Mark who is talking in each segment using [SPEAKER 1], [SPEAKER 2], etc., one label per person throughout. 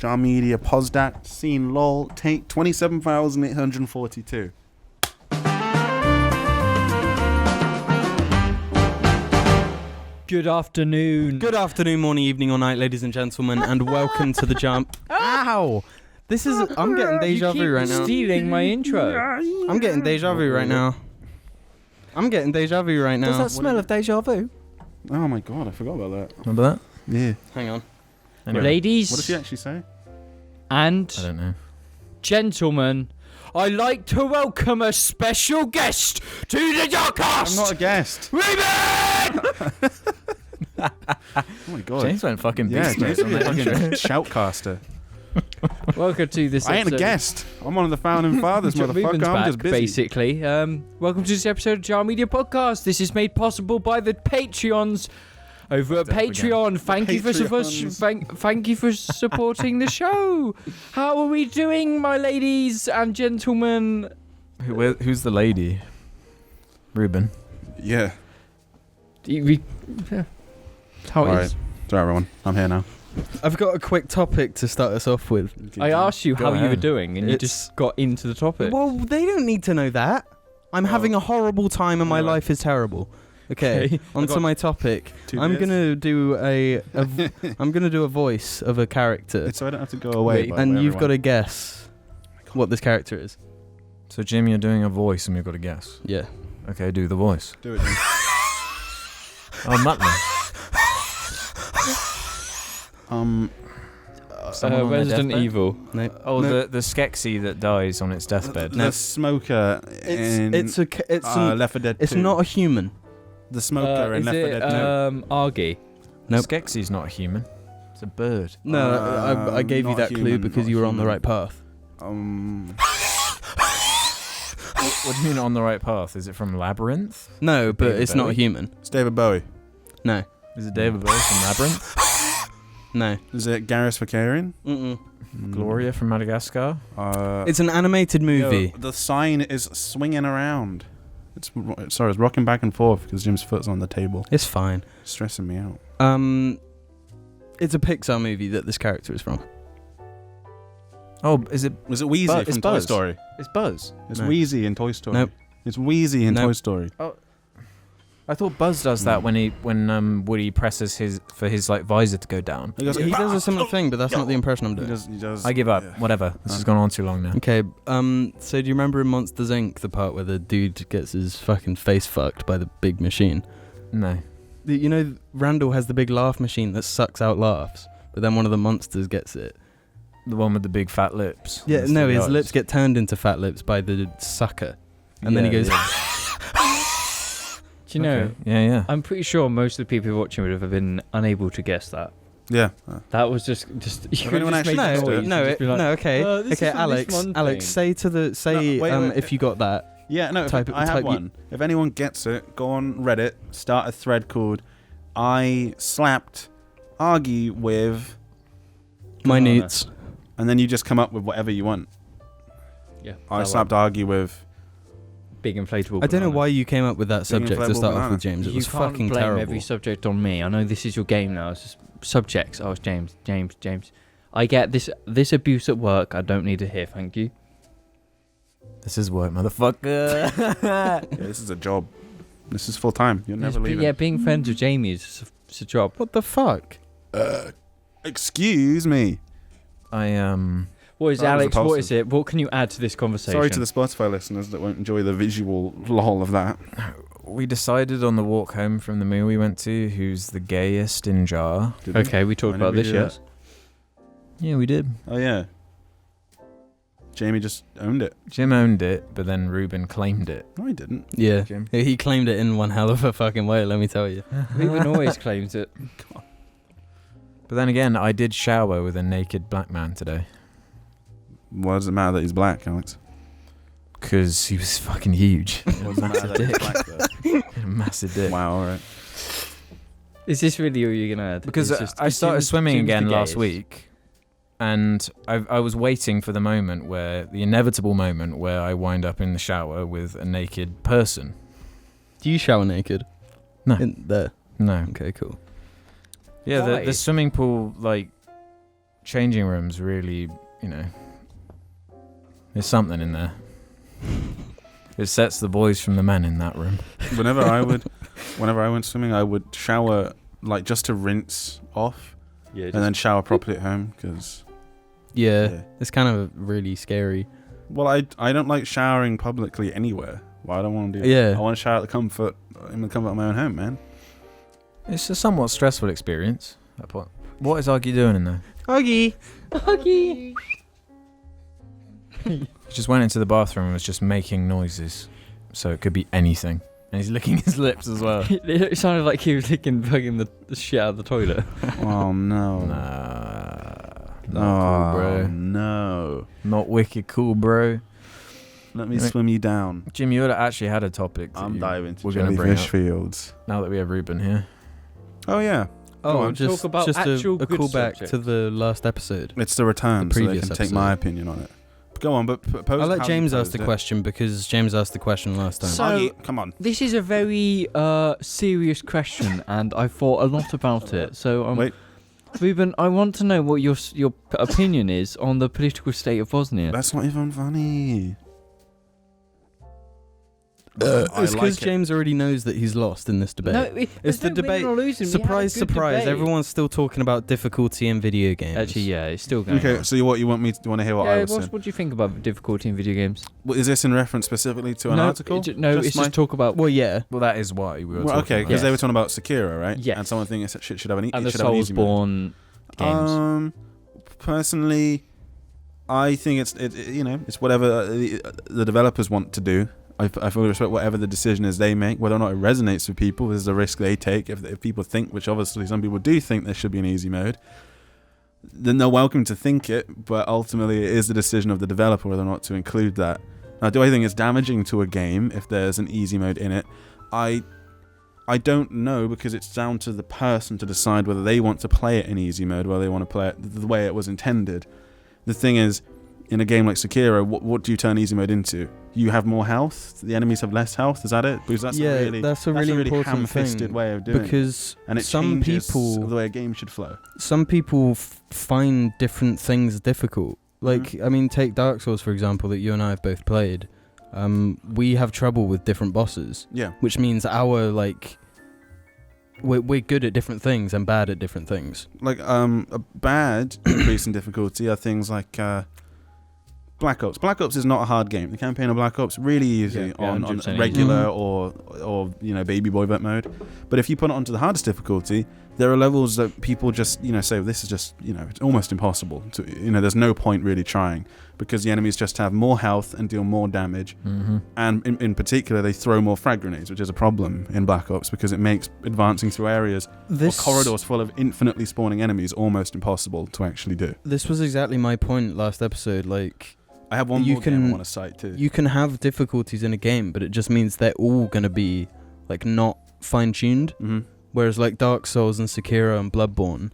[SPEAKER 1] Media Posdact, scene lol, take 27,842.
[SPEAKER 2] Good afternoon.
[SPEAKER 3] Good afternoon, morning, evening, or night, ladies and gentlemen, and welcome to the jump. Ow! I'm getting deja vu right now.
[SPEAKER 2] Stealing my intro.
[SPEAKER 3] I'm getting deja vu right now.
[SPEAKER 4] Does that smell of deja vu?
[SPEAKER 1] Oh my god, I forgot about that.
[SPEAKER 4] Remember that?
[SPEAKER 1] Yeah.
[SPEAKER 3] Hang on.
[SPEAKER 4] Anyway.
[SPEAKER 2] Ladies
[SPEAKER 1] What did she actually say?
[SPEAKER 2] and
[SPEAKER 4] I don't know.
[SPEAKER 2] gentlemen, I'd like to welcome a special guest to the JARCAST.
[SPEAKER 1] I'm not a guest.
[SPEAKER 2] Ruben!
[SPEAKER 1] Oh my god.
[SPEAKER 4] James went fucking
[SPEAKER 1] Yeah,
[SPEAKER 4] beast
[SPEAKER 1] James
[SPEAKER 4] mode on
[SPEAKER 1] is
[SPEAKER 4] that
[SPEAKER 1] a
[SPEAKER 4] intro.
[SPEAKER 1] fucking shoutcaster.
[SPEAKER 2] Welcome to this
[SPEAKER 1] I ain't a
[SPEAKER 2] episode.
[SPEAKER 1] guest. I'm one of the founding fathers,
[SPEAKER 2] Ruben's
[SPEAKER 1] motherfucker. I'm
[SPEAKER 2] back,
[SPEAKER 1] just busy.
[SPEAKER 2] basically. Welcome to this episode of Jar Media Podcast. This is made possible by the Patreons over at Patreon. Thank you for supporting the show. How are we doing, my ladies and gentlemen?
[SPEAKER 4] Who's the lady? Ruben.
[SPEAKER 1] Yeah.
[SPEAKER 2] How it
[SPEAKER 1] Alright.
[SPEAKER 2] is.
[SPEAKER 1] Sorry, everyone. I'm here now.
[SPEAKER 3] I've got a quick topic to start us off with.
[SPEAKER 2] I asked you
[SPEAKER 4] Go
[SPEAKER 2] how you were
[SPEAKER 4] ahead.
[SPEAKER 2] doing, and you just got into the topic.
[SPEAKER 3] Well, they don't need to know that. I'm having a horrible time and my
[SPEAKER 1] Alright.
[SPEAKER 3] life is terrible. Okay, onto my topic.
[SPEAKER 1] 2
[SPEAKER 3] I'm
[SPEAKER 1] beers.
[SPEAKER 3] gonna do I'm gonna do a voice of a character,
[SPEAKER 1] It's so I don't have to go away.
[SPEAKER 3] and you've got to guess what this character is.
[SPEAKER 4] So Jim, you're doing a voice and we've got to guess.
[SPEAKER 3] Yeah.
[SPEAKER 4] Okay, do the voice.
[SPEAKER 1] do it. Jim.
[SPEAKER 4] Oh, Muttley. Someone on their
[SPEAKER 2] Resident
[SPEAKER 4] deathbed?
[SPEAKER 2] Evil.
[SPEAKER 3] No.
[SPEAKER 4] Oh,
[SPEAKER 3] No.
[SPEAKER 4] the Skeksis that dies on its deathbed.
[SPEAKER 1] The smoker in
[SPEAKER 3] It's
[SPEAKER 1] Left 4 Dead 2.
[SPEAKER 3] it's not a human.
[SPEAKER 1] The smoker in
[SPEAKER 2] Is
[SPEAKER 1] Left 4
[SPEAKER 2] it
[SPEAKER 1] Dead 2.
[SPEAKER 2] Argy?
[SPEAKER 3] Nope.
[SPEAKER 4] Skeksi's not a human. It's a bird.
[SPEAKER 3] No, I gave you
[SPEAKER 1] not
[SPEAKER 3] that clue
[SPEAKER 1] human,
[SPEAKER 3] because
[SPEAKER 1] not
[SPEAKER 3] you were on the
[SPEAKER 1] human.
[SPEAKER 3] right path.
[SPEAKER 4] What do you mean on the right path? Is it from Labyrinth?
[SPEAKER 3] No, but
[SPEAKER 4] David
[SPEAKER 3] it's not a
[SPEAKER 4] Bowie?
[SPEAKER 3] human.
[SPEAKER 1] It's David Bowie.
[SPEAKER 3] No,
[SPEAKER 4] Is it David Bowie from Labyrinth?
[SPEAKER 3] no.
[SPEAKER 1] Is it Gareth Vakarian?
[SPEAKER 3] Mm-mm.
[SPEAKER 4] Gloria from Madagascar?
[SPEAKER 3] It's an animated movie.
[SPEAKER 1] The sign is swinging around. It's rocking back and forth because Jim's foot's on the table.
[SPEAKER 3] It's fine.
[SPEAKER 1] Stressing me out.
[SPEAKER 3] It's a Pixar movie that this character is from.
[SPEAKER 4] Oh, is it?
[SPEAKER 1] Was it Wheezy
[SPEAKER 4] It's
[SPEAKER 1] from Toy
[SPEAKER 4] Buzz.
[SPEAKER 1] Story?
[SPEAKER 4] It's Buzz.
[SPEAKER 1] It's
[SPEAKER 3] No.
[SPEAKER 1] Wheezy in Toy Story.
[SPEAKER 3] Nope.
[SPEAKER 1] It's Wheezy in
[SPEAKER 3] Nope.
[SPEAKER 1] Toy Story.
[SPEAKER 4] I thought Buzz does that when Woody presses his like visor to go down.
[SPEAKER 1] He goes,
[SPEAKER 3] He does a similar thing, but that's not the impression I'm
[SPEAKER 1] He
[SPEAKER 3] doing.
[SPEAKER 1] does.
[SPEAKER 4] I give up.
[SPEAKER 1] Yeah.
[SPEAKER 4] Whatever. This has gone on too long now.
[SPEAKER 3] Okay, so do you remember in Monsters Inc. the part where the dude gets his fucking face fucked by the big machine?
[SPEAKER 4] No.
[SPEAKER 3] You know, Randall has the big laugh machine that sucks out laughs, but then one of the monsters gets it.
[SPEAKER 4] The one with the big fat lips.
[SPEAKER 3] Yeah,
[SPEAKER 4] and the
[SPEAKER 3] no,
[SPEAKER 4] silly
[SPEAKER 3] his
[SPEAKER 4] eyes.
[SPEAKER 3] lips get turned into fat lips by the sucker, and then he
[SPEAKER 4] Yeah,
[SPEAKER 3] goes.
[SPEAKER 4] yeah.
[SPEAKER 2] Do you know?
[SPEAKER 4] Okay. Yeah.
[SPEAKER 2] I'm pretty sure most of the people watching would have been unable to guess that.
[SPEAKER 1] Yeah.
[SPEAKER 2] That was just you
[SPEAKER 1] If
[SPEAKER 2] could
[SPEAKER 1] anyone
[SPEAKER 2] just
[SPEAKER 1] actually
[SPEAKER 2] make
[SPEAKER 1] guessed
[SPEAKER 2] a
[SPEAKER 1] it-
[SPEAKER 2] noise
[SPEAKER 3] No,
[SPEAKER 2] and just be like,
[SPEAKER 3] okay,
[SPEAKER 2] "Oh, this
[SPEAKER 3] okay,
[SPEAKER 2] is from this one
[SPEAKER 3] Alex,
[SPEAKER 2] thing."
[SPEAKER 3] say
[SPEAKER 1] wait.
[SPEAKER 3] if you got that.
[SPEAKER 1] Yeah, no,
[SPEAKER 3] Type-
[SPEAKER 1] I have
[SPEAKER 3] type-
[SPEAKER 1] one. If anyone gets it, go on Reddit, start a thread called I slapped Argy with,
[SPEAKER 3] My
[SPEAKER 2] on,
[SPEAKER 3] newts.
[SPEAKER 1] and then you just come up with whatever you want.
[SPEAKER 2] Yeah,
[SPEAKER 1] I
[SPEAKER 2] that
[SPEAKER 1] slapped Argy with.
[SPEAKER 2] big inflatable.
[SPEAKER 3] I don't know
[SPEAKER 2] banana.
[SPEAKER 3] why you came up with that subject to
[SPEAKER 1] inflatable
[SPEAKER 3] start off
[SPEAKER 1] banana.
[SPEAKER 3] with, James. It
[SPEAKER 2] You
[SPEAKER 3] was
[SPEAKER 2] can't
[SPEAKER 3] fucking
[SPEAKER 2] blame
[SPEAKER 3] terrible.
[SPEAKER 2] every subject on me. I know this is your game now. It's just subjects. Oh, it's James. I get this abuse at work. I don't need to hear. Thank you.
[SPEAKER 4] This is work, motherfucker.
[SPEAKER 1] Yeah, this is a job. This is full time. You'll never leave
[SPEAKER 2] Yeah,
[SPEAKER 1] it.
[SPEAKER 2] being friends with Jamie is it's a job.
[SPEAKER 3] What the fuck?
[SPEAKER 1] Excuse me.
[SPEAKER 4] What
[SPEAKER 2] What is
[SPEAKER 1] That was
[SPEAKER 2] Alex? What
[SPEAKER 1] repulsive.
[SPEAKER 2] is it? What can you add to this conversation?
[SPEAKER 1] Sorry to the Spotify listeners that won't enjoy the visual lol of that.
[SPEAKER 4] We decided on the walk home from the movie we went to who's the gayest in Jar.
[SPEAKER 1] Did we?
[SPEAKER 2] Okay, we talked
[SPEAKER 1] Why
[SPEAKER 2] about
[SPEAKER 1] did
[SPEAKER 2] this,
[SPEAKER 1] we do
[SPEAKER 2] yes.
[SPEAKER 4] Yeah, we did.
[SPEAKER 1] Oh yeah. Jamie just owned it.
[SPEAKER 4] Jim owned it, but then Ruben claimed it.
[SPEAKER 1] No, he didn't.
[SPEAKER 3] Yeah,
[SPEAKER 4] Jim.
[SPEAKER 3] he claimed it in one hell of a fucking way. Let me tell you.
[SPEAKER 2] Ruben always claims it.
[SPEAKER 4] But then again, I did shower with a naked black man today.
[SPEAKER 1] Why does it matter that he's black, Alex?
[SPEAKER 4] Because he was fucking huge.
[SPEAKER 1] Why does it matter that he's black, though?
[SPEAKER 4] A massive dick.
[SPEAKER 1] Wow, alright.
[SPEAKER 2] Is this really all you're gonna add?
[SPEAKER 4] Because
[SPEAKER 2] It's just-
[SPEAKER 4] I started
[SPEAKER 2] Jim's-
[SPEAKER 4] swimming
[SPEAKER 2] Jim's the
[SPEAKER 4] again last
[SPEAKER 2] gayest.
[SPEAKER 4] week, and I was waiting for the inevitable moment where I wind up in the shower with a naked person.
[SPEAKER 3] Do you shower naked?
[SPEAKER 4] No.
[SPEAKER 3] In there.
[SPEAKER 4] No.
[SPEAKER 3] Okay, cool.
[SPEAKER 4] Yeah,
[SPEAKER 2] Why?
[SPEAKER 4] the swimming pool like changing rooms really, there's something in there. It sets the boys from the men in that room.
[SPEAKER 1] Whenever I went swimming, I would shower like just to rinse off, and then shower properly at home because.
[SPEAKER 3] Yeah, it's kind of really scary.
[SPEAKER 1] Well, I don't like showering publicly anywhere. Well, I don't want to do.
[SPEAKER 3] Yeah.
[SPEAKER 1] I want to shower in the comfort of my own home, man.
[SPEAKER 4] It's a somewhat stressful experience. What is Augie doing in there?
[SPEAKER 3] Augie.
[SPEAKER 4] He just went into the bathroom and was just making noises, so it could be anything. And he's licking his lips as well.
[SPEAKER 2] It sounded like he was licking fucking the shit out of the toilet.
[SPEAKER 1] Oh no.
[SPEAKER 4] Not cool, bro.
[SPEAKER 1] No.
[SPEAKER 4] Not wicked cool, bro.
[SPEAKER 1] Let me swim you down.
[SPEAKER 4] Jim, you would have actually had a topic.
[SPEAKER 1] I'm diving to
[SPEAKER 4] we're gonna bring
[SPEAKER 1] jellyfish
[SPEAKER 4] up
[SPEAKER 1] fields.
[SPEAKER 4] now that we have Ruben here.
[SPEAKER 1] Oh yeah.
[SPEAKER 3] Oh,
[SPEAKER 2] on,
[SPEAKER 3] just
[SPEAKER 2] talk about
[SPEAKER 3] just
[SPEAKER 2] actual
[SPEAKER 3] a
[SPEAKER 2] good
[SPEAKER 3] callback
[SPEAKER 2] subjects.
[SPEAKER 3] to the last episode.
[SPEAKER 1] It's the return,
[SPEAKER 3] The
[SPEAKER 1] so they
[SPEAKER 3] previous
[SPEAKER 1] can take my
[SPEAKER 3] episode.
[SPEAKER 1] opinion on it. Go on, but pose
[SPEAKER 3] I'll let
[SPEAKER 1] how
[SPEAKER 3] James
[SPEAKER 1] you
[SPEAKER 3] ask the
[SPEAKER 1] posed it.
[SPEAKER 3] question because James asked the question last time.
[SPEAKER 2] So-
[SPEAKER 1] Augie, come on.
[SPEAKER 2] This is a very serious question, and I thought a lot about it. So,
[SPEAKER 1] Wait.
[SPEAKER 2] Ruben, I want to know what your opinion is on the political state of Bosnia.
[SPEAKER 1] That's not even funny.
[SPEAKER 3] It's because James already knows that he's lost in this debate.
[SPEAKER 2] No,
[SPEAKER 3] It's
[SPEAKER 2] there's
[SPEAKER 3] the
[SPEAKER 2] no winning
[SPEAKER 3] debate.
[SPEAKER 2] or losing. We had a
[SPEAKER 3] Surprise,
[SPEAKER 2] good
[SPEAKER 3] surprise!
[SPEAKER 2] debate.
[SPEAKER 3] Everyone's still talking about difficulty in video games.
[SPEAKER 2] Actually, yeah, it's still going
[SPEAKER 1] Okay,
[SPEAKER 2] on.
[SPEAKER 1] so you want to hear what I
[SPEAKER 2] Yeah,
[SPEAKER 1] was saying?
[SPEAKER 2] what do you think about difficulty in video games?
[SPEAKER 1] Is this in reference specifically to an article?
[SPEAKER 2] It's just talk about
[SPEAKER 3] Well, yeah.
[SPEAKER 4] Well, that is why we were
[SPEAKER 1] Well,
[SPEAKER 4] talking
[SPEAKER 1] okay,
[SPEAKER 4] about.
[SPEAKER 1] because they
[SPEAKER 2] Yes.
[SPEAKER 1] were talking about Sekiro, right?
[SPEAKER 2] Yes.
[SPEAKER 1] And someone thinks it should have an
[SPEAKER 2] and the
[SPEAKER 1] should have an easy mode.
[SPEAKER 2] Soulsborne games.
[SPEAKER 1] Personally, I think it's whatever the developers want to do. I fully respect whatever the decision is they make. Whether or not it resonates with people is the risk they take. If people think, which obviously some people do think there should be an easy mode, then they're welcome to think it, but ultimately it is the decision of the developer whether or not to include that. Now, do I think it's damaging to a game if there's an easy mode in it? I don't know, because it's down to the person to decide whether they want to play it in easy mode, whether they want to play it the way it was intended. The thing is, in a game like Sekiro, what do you turn easy mode into? You have more health? The enemies have less health? Is that it? Because that's
[SPEAKER 3] Yeah,
[SPEAKER 1] a really,
[SPEAKER 3] that's a really important
[SPEAKER 1] ham-fisted
[SPEAKER 3] thing,
[SPEAKER 1] way of doing it.
[SPEAKER 3] Because
[SPEAKER 1] And it
[SPEAKER 3] some
[SPEAKER 1] changes
[SPEAKER 3] people
[SPEAKER 1] the way a game should flow.
[SPEAKER 3] some people find different things difficult. Like, I mean, take Dark Souls, for example, that you and I have both played. We have trouble with different bosses,
[SPEAKER 1] Yeah.
[SPEAKER 3] which means we're good at different things and bad at different things.
[SPEAKER 1] Like, a bad increase in difficulty are things like Black Ops. Black Ops is not a hard game. The campaign of Black Ops really easy on
[SPEAKER 2] 100% easy.
[SPEAKER 1] regular or baby boy vet mode. But if you put it onto the hardest difficulty, there are levels that people just say this is just it's almost impossible to there's no point really trying, because the enemies just have more health and deal more damage. And in particular they throw more frag grenades, which is a problem in Black Ops because it makes advancing through areas or corridors full of infinitely spawning enemies almost impossible to actually do.
[SPEAKER 3] This was exactly my point last episode. Like,
[SPEAKER 1] I have one more game I want to cite too.
[SPEAKER 3] you can have difficulties in a game, but it just means they're all going to be like not fine-tuned.
[SPEAKER 1] Mm-hmm.
[SPEAKER 3] Whereas like Dark Souls and Sekiro and Bloodborne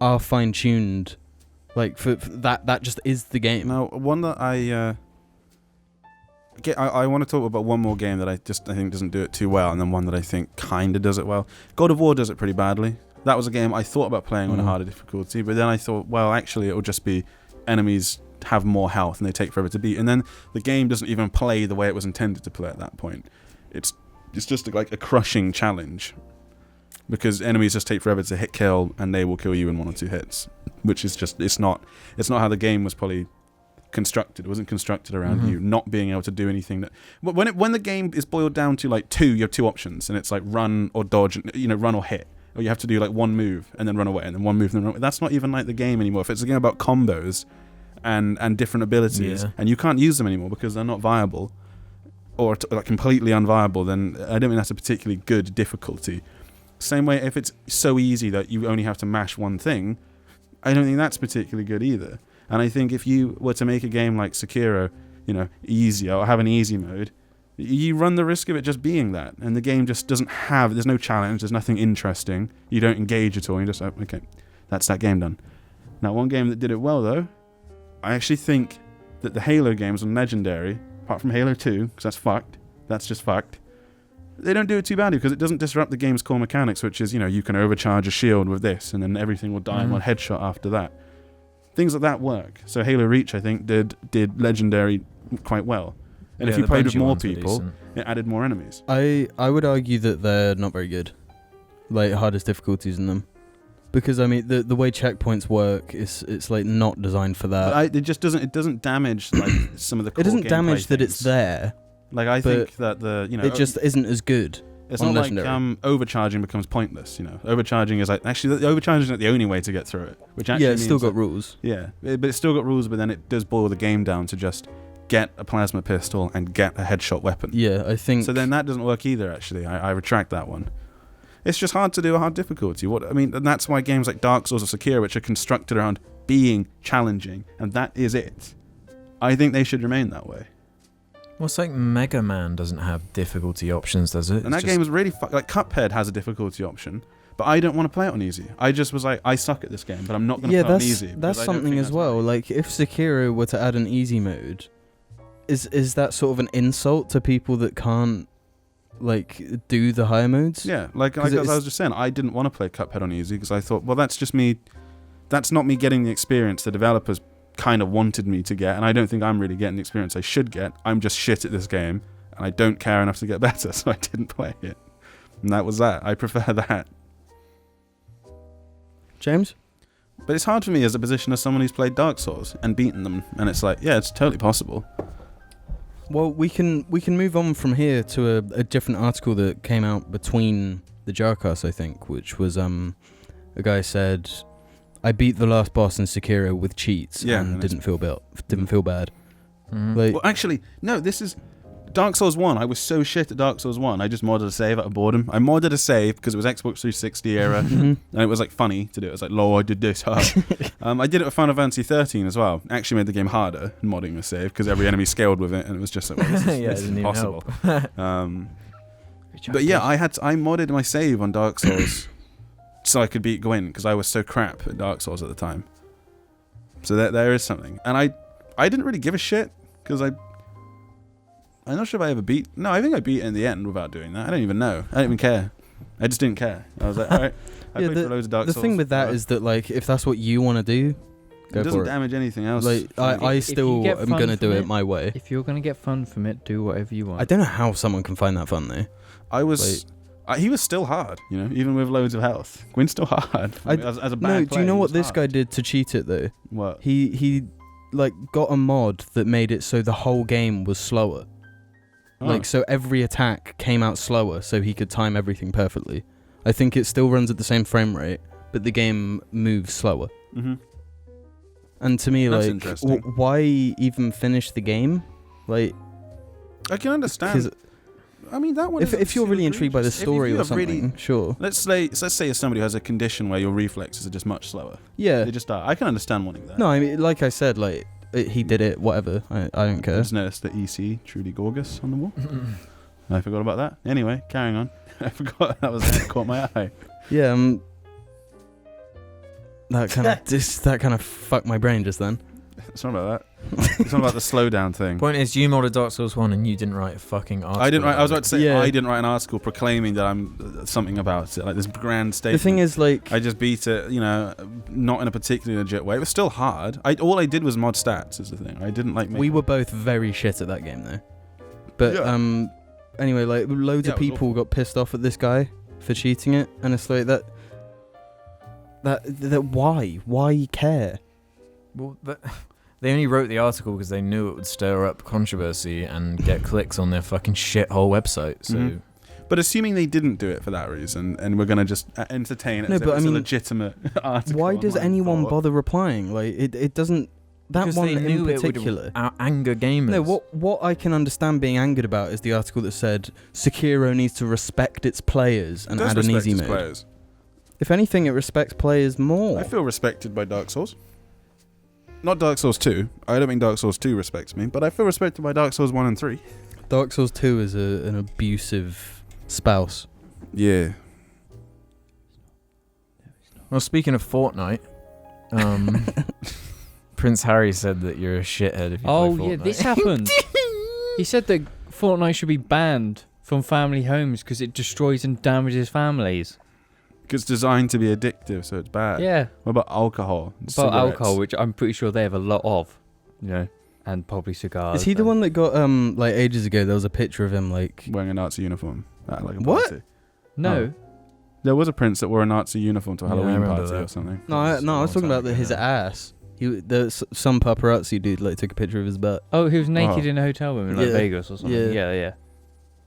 [SPEAKER 3] are fine-tuned. Like for that just is the game.
[SPEAKER 1] Now, one that I want to talk about one more game that I think doesn't do it too well, and then one that I think kind of does it well. God of War does it pretty badly. That was a game I thought about playing on a harder difficulty, but then I thought, well, actually, it will just be enemies have more health and they take forever to beat, and then the game doesn't even play the way it was intended to play at that point. It's just like a crushing challenge, because enemies just take forever to hit kill, and they will kill you in 1 or 2 hits, which is just it's not how the game was probably constructed. It wasn't constructed around you not being able to do anything. That when the game is boiled down to like you have 2 options, and it's like run or dodge, run or hit, or you have to do like one move and then run away, and then one move and then run away. That's not even like the game anymore. If it's a game about combos and different abilities, and you can't use them anymore because they're not viable or like completely unviable, then I don't think that's a particularly good difficulty. Same way, if it's so easy that you only have to mash one thing, I don't think that's particularly good either. And I think if you were to make a game like Sekiro, easier, or have an easy mode, you run the risk of it just being that, and the game just doesn't have. There's no challenge. There's nothing interesting. You don't engage at all. You're just like, okay, that's that game done. Now, one game that did it well though, I actually think that the Halo games on Legendary, apart from Halo 2, because that's fucked. That's just fucked. They don't do it too badly because it doesn't disrupt the game's core mechanics, which is, you can overcharge a shield with this and then everything will die in one headshot after that. things like that work. So Halo Reach, I think, did legendary quite well. And if you
[SPEAKER 4] the
[SPEAKER 1] played with
[SPEAKER 4] benchy
[SPEAKER 1] more
[SPEAKER 4] ones were
[SPEAKER 1] people,
[SPEAKER 4] decent.
[SPEAKER 1] it added more enemies.
[SPEAKER 3] I would argue that they're not very good, like hardest difficulties in them, because I mean the way checkpoints work is it's like not designed for that.
[SPEAKER 1] But it just doesn't damage like some of the core
[SPEAKER 3] It doesn't
[SPEAKER 1] gameplay
[SPEAKER 3] damage that
[SPEAKER 1] things.
[SPEAKER 3] it's there.
[SPEAKER 1] Like I think that
[SPEAKER 3] It just isn't as good.
[SPEAKER 1] it's
[SPEAKER 3] on
[SPEAKER 1] not
[SPEAKER 3] Legendary.
[SPEAKER 1] like overcharging becomes pointless. Overcharging is like actually the overcharging is not the only way to get through it. Which actually
[SPEAKER 3] Yeah, it's still
[SPEAKER 1] means
[SPEAKER 3] got
[SPEAKER 1] that-
[SPEAKER 3] rules.
[SPEAKER 1] Yeah, but it's still got rules. But then it does boil the game down to just get a plasma pistol and get a headshot weapon.
[SPEAKER 3] Yeah, I think.
[SPEAKER 1] So then that doesn't work either. Actually, I retract that one. It's just hard to do a hard difficulty. And that's why games like Dark Souls or Sekiro, which are constructed around being challenging, and that is it. I think they should remain that way.
[SPEAKER 4] Well, it's like Mega Man doesn't have difficulty options, does it?
[SPEAKER 1] And that game is really like Cuphead has a difficulty option, but I don't want to play it on easy. I just was like, I suck at this game, but I'm not going to play it on easy. because
[SPEAKER 3] that's
[SPEAKER 1] I don't
[SPEAKER 3] something
[SPEAKER 1] think
[SPEAKER 3] as
[SPEAKER 1] that's
[SPEAKER 3] well.
[SPEAKER 1] right.
[SPEAKER 3] Like if Sekiro were to add an easy mode, is that sort of an insult to people that can't like do the higher modes?
[SPEAKER 1] Yeah, like
[SPEAKER 3] 'Cause
[SPEAKER 1] as I was just saying, I didn't want to play Cuphead on easy because I thought, well, that's just me. That's not me getting the experience the developers kind of wanted me to get, and I don't think I'm really getting the experience I should get. I'm just shit at this game, and I don't care enough to get better, so I didn't play it. And that was that. I prefer that.
[SPEAKER 3] James?
[SPEAKER 1] But it's hard for me as a position as someone who's played Dark Souls and beaten them, and it's like, yeah, it's totally possible.
[SPEAKER 3] Well, we can move on from here to a different article that came out between the JARCAST, I think, which was a guy said, I beat the last boss in Sekiro with cheats and didn't feel bad.
[SPEAKER 4] Mhm.
[SPEAKER 3] Like,
[SPEAKER 1] Well, actually, no, this is Dark Souls 1. I was so shit at Dark Souls 1, I just modded a save out of boredom. I modded a save because it was Xbox 360 era, and it was like funny to do it. It was like, lol, I did this. Huh? I did it with Final Fantasy 13 as well. Actually made the game harder, modding the save, because every enemy scaled with it, and it was just like, well, this
[SPEAKER 4] Yeah, it
[SPEAKER 1] is
[SPEAKER 4] didn't even
[SPEAKER 1] impossible.
[SPEAKER 4] help.
[SPEAKER 1] But yeah, I modded my save on Dark Souls so I could beat Gwyn, because I was so crap at Dark Souls at the time. So there is something. And I didn't really give a shit, because I'm not sure if I ever beat... No, I think I beat it in the end without doing that. I don't even know. I don't even care. I just didn't care. I was like, alright. I played for loads of Dark Souls.
[SPEAKER 3] the thing with that is that, like, if that's what you want to do, go
[SPEAKER 1] it doesn't
[SPEAKER 3] for it.
[SPEAKER 1] damage anything else.
[SPEAKER 3] Like,
[SPEAKER 1] for me.
[SPEAKER 3] I
[SPEAKER 2] If
[SPEAKER 3] still
[SPEAKER 2] you get
[SPEAKER 3] am
[SPEAKER 2] fun
[SPEAKER 3] going to do
[SPEAKER 2] from
[SPEAKER 3] it
[SPEAKER 2] it-
[SPEAKER 3] my way.
[SPEAKER 2] If you're gonna get fun from it, do whatever you want.
[SPEAKER 3] I don't know how someone can find that fun, though.
[SPEAKER 1] I was... he was still hard, even with loads of health. Gwyn's still hard. For me. As a bad
[SPEAKER 3] No, do
[SPEAKER 1] player,
[SPEAKER 3] you know
[SPEAKER 1] he
[SPEAKER 3] what
[SPEAKER 1] was
[SPEAKER 3] this
[SPEAKER 1] hard.
[SPEAKER 3] guy did to cheat it, though?
[SPEAKER 1] What?
[SPEAKER 3] He like, got a mod that made it so the whole game was slower.
[SPEAKER 1] Oh.
[SPEAKER 3] Like, so every attack came out slower, so he could time everything perfectly. I think it still runs at the same frame rate, but the game moves slower.
[SPEAKER 1] Mm-hmm.
[SPEAKER 3] And to me,
[SPEAKER 1] That's
[SPEAKER 3] like,
[SPEAKER 1] interesting.
[SPEAKER 3] why even finish the game? Like,
[SPEAKER 1] I can understand.
[SPEAKER 3] 'cause
[SPEAKER 1] I mean, that one.
[SPEAKER 3] if you're really intrigued by the story or something,
[SPEAKER 1] really,
[SPEAKER 3] sure.
[SPEAKER 1] let's say you're somebody who has a condition where your reflexes are just much slower.
[SPEAKER 3] Yeah.
[SPEAKER 1] They just are. I can understand wanting that.
[SPEAKER 3] No, I mean, like I said, like, he did it, whatever. I don't
[SPEAKER 1] I
[SPEAKER 3] care.
[SPEAKER 1] just noticed the EC Trudy Gorgas on the wall. I forgot about that. Anyway, carrying on. I forgot that caught my eye.
[SPEAKER 3] Yeah, that kind of fucked my brain just then.
[SPEAKER 1] It's not about that. It's not about the slowdown thing.
[SPEAKER 4] Point is, you modded Dark Souls 1 and you didn't write a fucking article.
[SPEAKER 1] I didn't write. I was about to say
[SPEAKER 3] Yeah.
[SPEAKER 1] I didn't write an article proclaiming that I'm something about it, like this grand statement.
[SPEAKER 3] The thing is, like,
[SPEAKER 1] I just beat it, not in a particularly legit way. It was still hard. All I did was mod stats. Is the thing. I didn't like.
[SPEAKER 3] we were both very shit at that game, though. But
[SPEAKER 1] Yeah.
[SPEAKER 3] anyway, like, loads
[SPEAKER 1] Yeah,
[SPEAKER 3] of
[SPEAKER 1] it was
[SPEAKER 3] people got pissed off at this guy for cheating it, and it's like that why care?
[SPEAKER 4] Well, they only wrote the article because they knew it would stir up controversy and get clicks on their fucking shithole website. So,
[SPEAKER 1] Mhm. But assuming they didn't do it for that reason, and we're gonna just entertain it
[SPEAKER 3] No,
[SPEAKER 1] as if
[SPEAKER 3] but I
[SPEAKER 1] it's
[SPEAKER 3] mean,
[SPEAKER 1] a legitimate article.
[SPEAKER 3] Why does
[SPEAKER 1] online
[SPEAKER 3] anyone
[SPEAKER 1] for-
[SPEAKER 3] bother replying? Like, it doesn't. That
[SPEAKER 4] because
[SPEAKER 3] one
[SPEAKER 4] they
[SPEAKER 3] in
[SPEAKER 4] knew
[SPEAKER 3] particular.
[SPEAKER 4] it would anger gamers.
[SPEAKER 3] No, what I can understand being angered about is the article that said Sekiro needs to respect its players and
[SPEAKER 1] It does
[SPEAKER 3] add an
[SPEAKER 1] respect
[SPEAKER 3] easy
[SPEAKER 1] its
[SPEAKER 3] mode.
[SPEAKER 1] players.
[SPEAKER 3] If anything, it respects players more.
[SPEAKER 1] I feel respected by Dark Souls. Not Dark Souls 2. I don't think Dark Souls 2 respects me, but I feel respected by Dark Souls 1 and 3.
[SPEAKER 3] Dark Souls 2 is an abusive spouse.
[SPEAKER 1] Yeah.
[SPEAKER 4] Well, speaking of Fortnite, Prince Harry said that you're a shithead if you play Fortnite.
[SPEAKER 2] yeah, this happened. He said that Fortnite should be banned from family homes because it destroys and damages families.
[SPEAKER 1] It's designed to be addictive, so it's bad.
[SPEAKER 2] Yeah.
[SPEAKER 1] What about alcohol? And
[SPEAKER 2] About
[SPEAKER 1] cigarettes?
[SPEAKER 2] alcohol, which I'm pretty sure they have a lot of, and probably cigars.
[SPEAKER 3] Is he the one that got like ages ago? There was a picture of him like
[SPEAKER 1] Wearing a Nazi uniform. At, like, a
[SPEAKER 3] What?
[SPEAKER 1] party.
[SPEAKER 2] No.
[SPEAKER 1] There was a prince that wore a Nazi uniform to a
[SPEAKER 4] Yeah, I
[SPEAKER 1] Halloween
[SPEAKER 4] remember
[SPEAKER 1] party
[SPEAKER 4] that.
[SPEAKER 1] or something.
[SPEAKER 3] No, I was
[SPEAKER 4] a long
[SPEAKER 3] talking
[SPEAKER 4] time
[SPEAKER 3] about
[SPEAKER 4] ago
[SPEAKER 3] his
[SPEAKER 4] now.
[SPEAKER 3] ass. There's some paparazzi dude like took a picture of his butt.
[SPEAKER 2] Oh, he was naked
[SPEAKER 1] Oh.
[SPEAKER 2] in a hotel room in like
[SPEAKER 3] Yeah.
[SPEAKER 2] Vegas or something.
[SPEAKER 3] Yeah.
[SPEAKER 2] Yeah.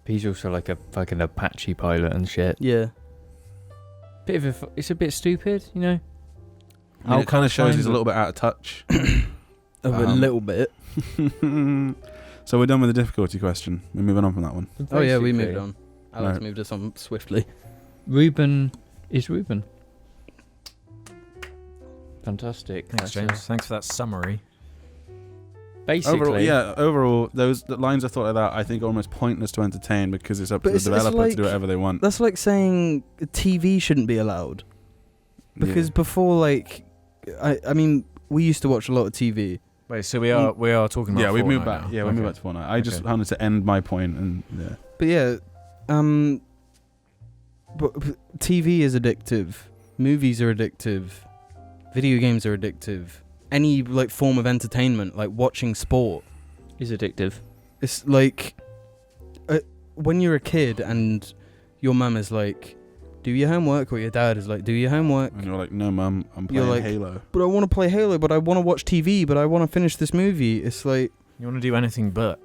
[SPEAKER 2] He's also like a fucking Apache pilot and shit.
[SPEAKER 3] Yeah.
[SPEAKER 2] It's a bit stupid,
[SPEAKER 1] I mean, it kind of shows he's a little bit out of touch.
[SPEAKER 3] A little bit.
[SPEAKER 1] So we're done with the difficulty question. We're moving on from that one.
[SPEAKER 3] Oh yeah, we
[SPEAKER 2] Basically,
[SPEAKER 3] moved on. Alex
[SPEAKER 1] Right.
[SPEAKER 3] moved us on swiftly.
[SPEAKER 2] Ruben is Ruben. Fantastic.
[SPEAKER 4] Thanks,
[SPEAKER 2] That's,
[SPEAKER 4] James. Thanks for that summary.
[SPEAKER 2] Basically,
[SPEAKER 1] Overall, those the lines I thought of that I think are almost pointless to entertain because it's up
[SPEAKER 3] But
[SPEAKER 1] to the
[SPEAKER 3] it's
[SPEAKER 1] developer to
[SPEAKER 3] like-
[SPEAKER 1] do whatever they want.
[SPEAKER 3] That's like saying TV shouldn't be allowed because before, like, I mean, we used to watch a lot of TV.
[SPEAKER 4] Wait, so we are talking about
[SPEAKER 1] Yeah, we
[SPEAKER 4] Fortnite
[SPEAKER 1] moved back.
[SPEAKER 4] now.
[SPEAKER 1] Yeah, we
[SPEAKER 4] Okay.
[SPEAKER 1] moved back to Fortnite. I just
[SPEAKER 4] Okay.
[SPEAKER 1] wanted to end my point and yeah.
[SPEAKER 3] But yeah, but TV is addictive. Movies are addictive. Video games are addictive. Any like form of entertainment, like watching sport,
[SPEAKER 2] is addictive.
[SPEAKER 3] it's like when you're a kid and your mum is like, "Do your homework," or your dad is like, "Do your homework."
[SPEAKER 1] And you're like, no, mum, I'm
[SPEAKER 3] You're
[SPEAKER 1] playing
[SPEAKER 3] like-
[SPEAKER 1] Halo.
[SPEAKER 3] But I want to play Halo. But I want to watch TV. But I want to finish this movie. It's like,
[SPEAKER 4] You want to do anything but.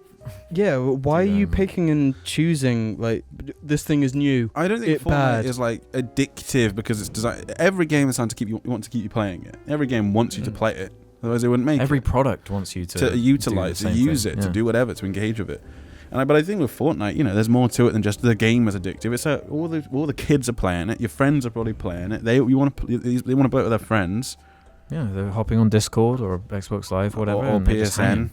[SPEAKER 3] yeah. Why are you
[SPEAKER 4] Um,
[SPEAKER 3] picking and choosing? Like, this thing is new.
[SPEAKER 1] I don't think
[SPEAKER 3] It
[SPEAKER 1] Fortnite
[SPEAKER 3] bad.
[SPEAKER 1] is like addictive because it's designed. Every game is designed to keep you want to keep you playing it. Every game wants you to play it. Otherwise, they wouldn't make
[SPEAKER 4] Every
[SPEAKER 1] it.
[SPEAKER 4] product wants you to
[SPEAKER 1] utilize,
[SPEAKER 4] do
[SPEAKER 1] to
[SPEAKER 4] the same
[SPEAKER 1] use
[SPEAKER 4] thing.
[SPEAKER 1] it, to
[SPEAKER 4] Yeah.
[SPEAKER 1] do whatever, to engage with it. But I think with Fortnite, there's more to it than just the game is addictive. It's all the kids are playing it. Your friends are probably playing it. They want to play it with their friends.
[SPEAKER 4] Yeah, they're hopping on Discord or Xbox Live, whatever,
[SPEAKER 1] or
[SPEAKER 4] and they're just
[SPEAKER 1] PSN.
[SPEAKER 4] hanging,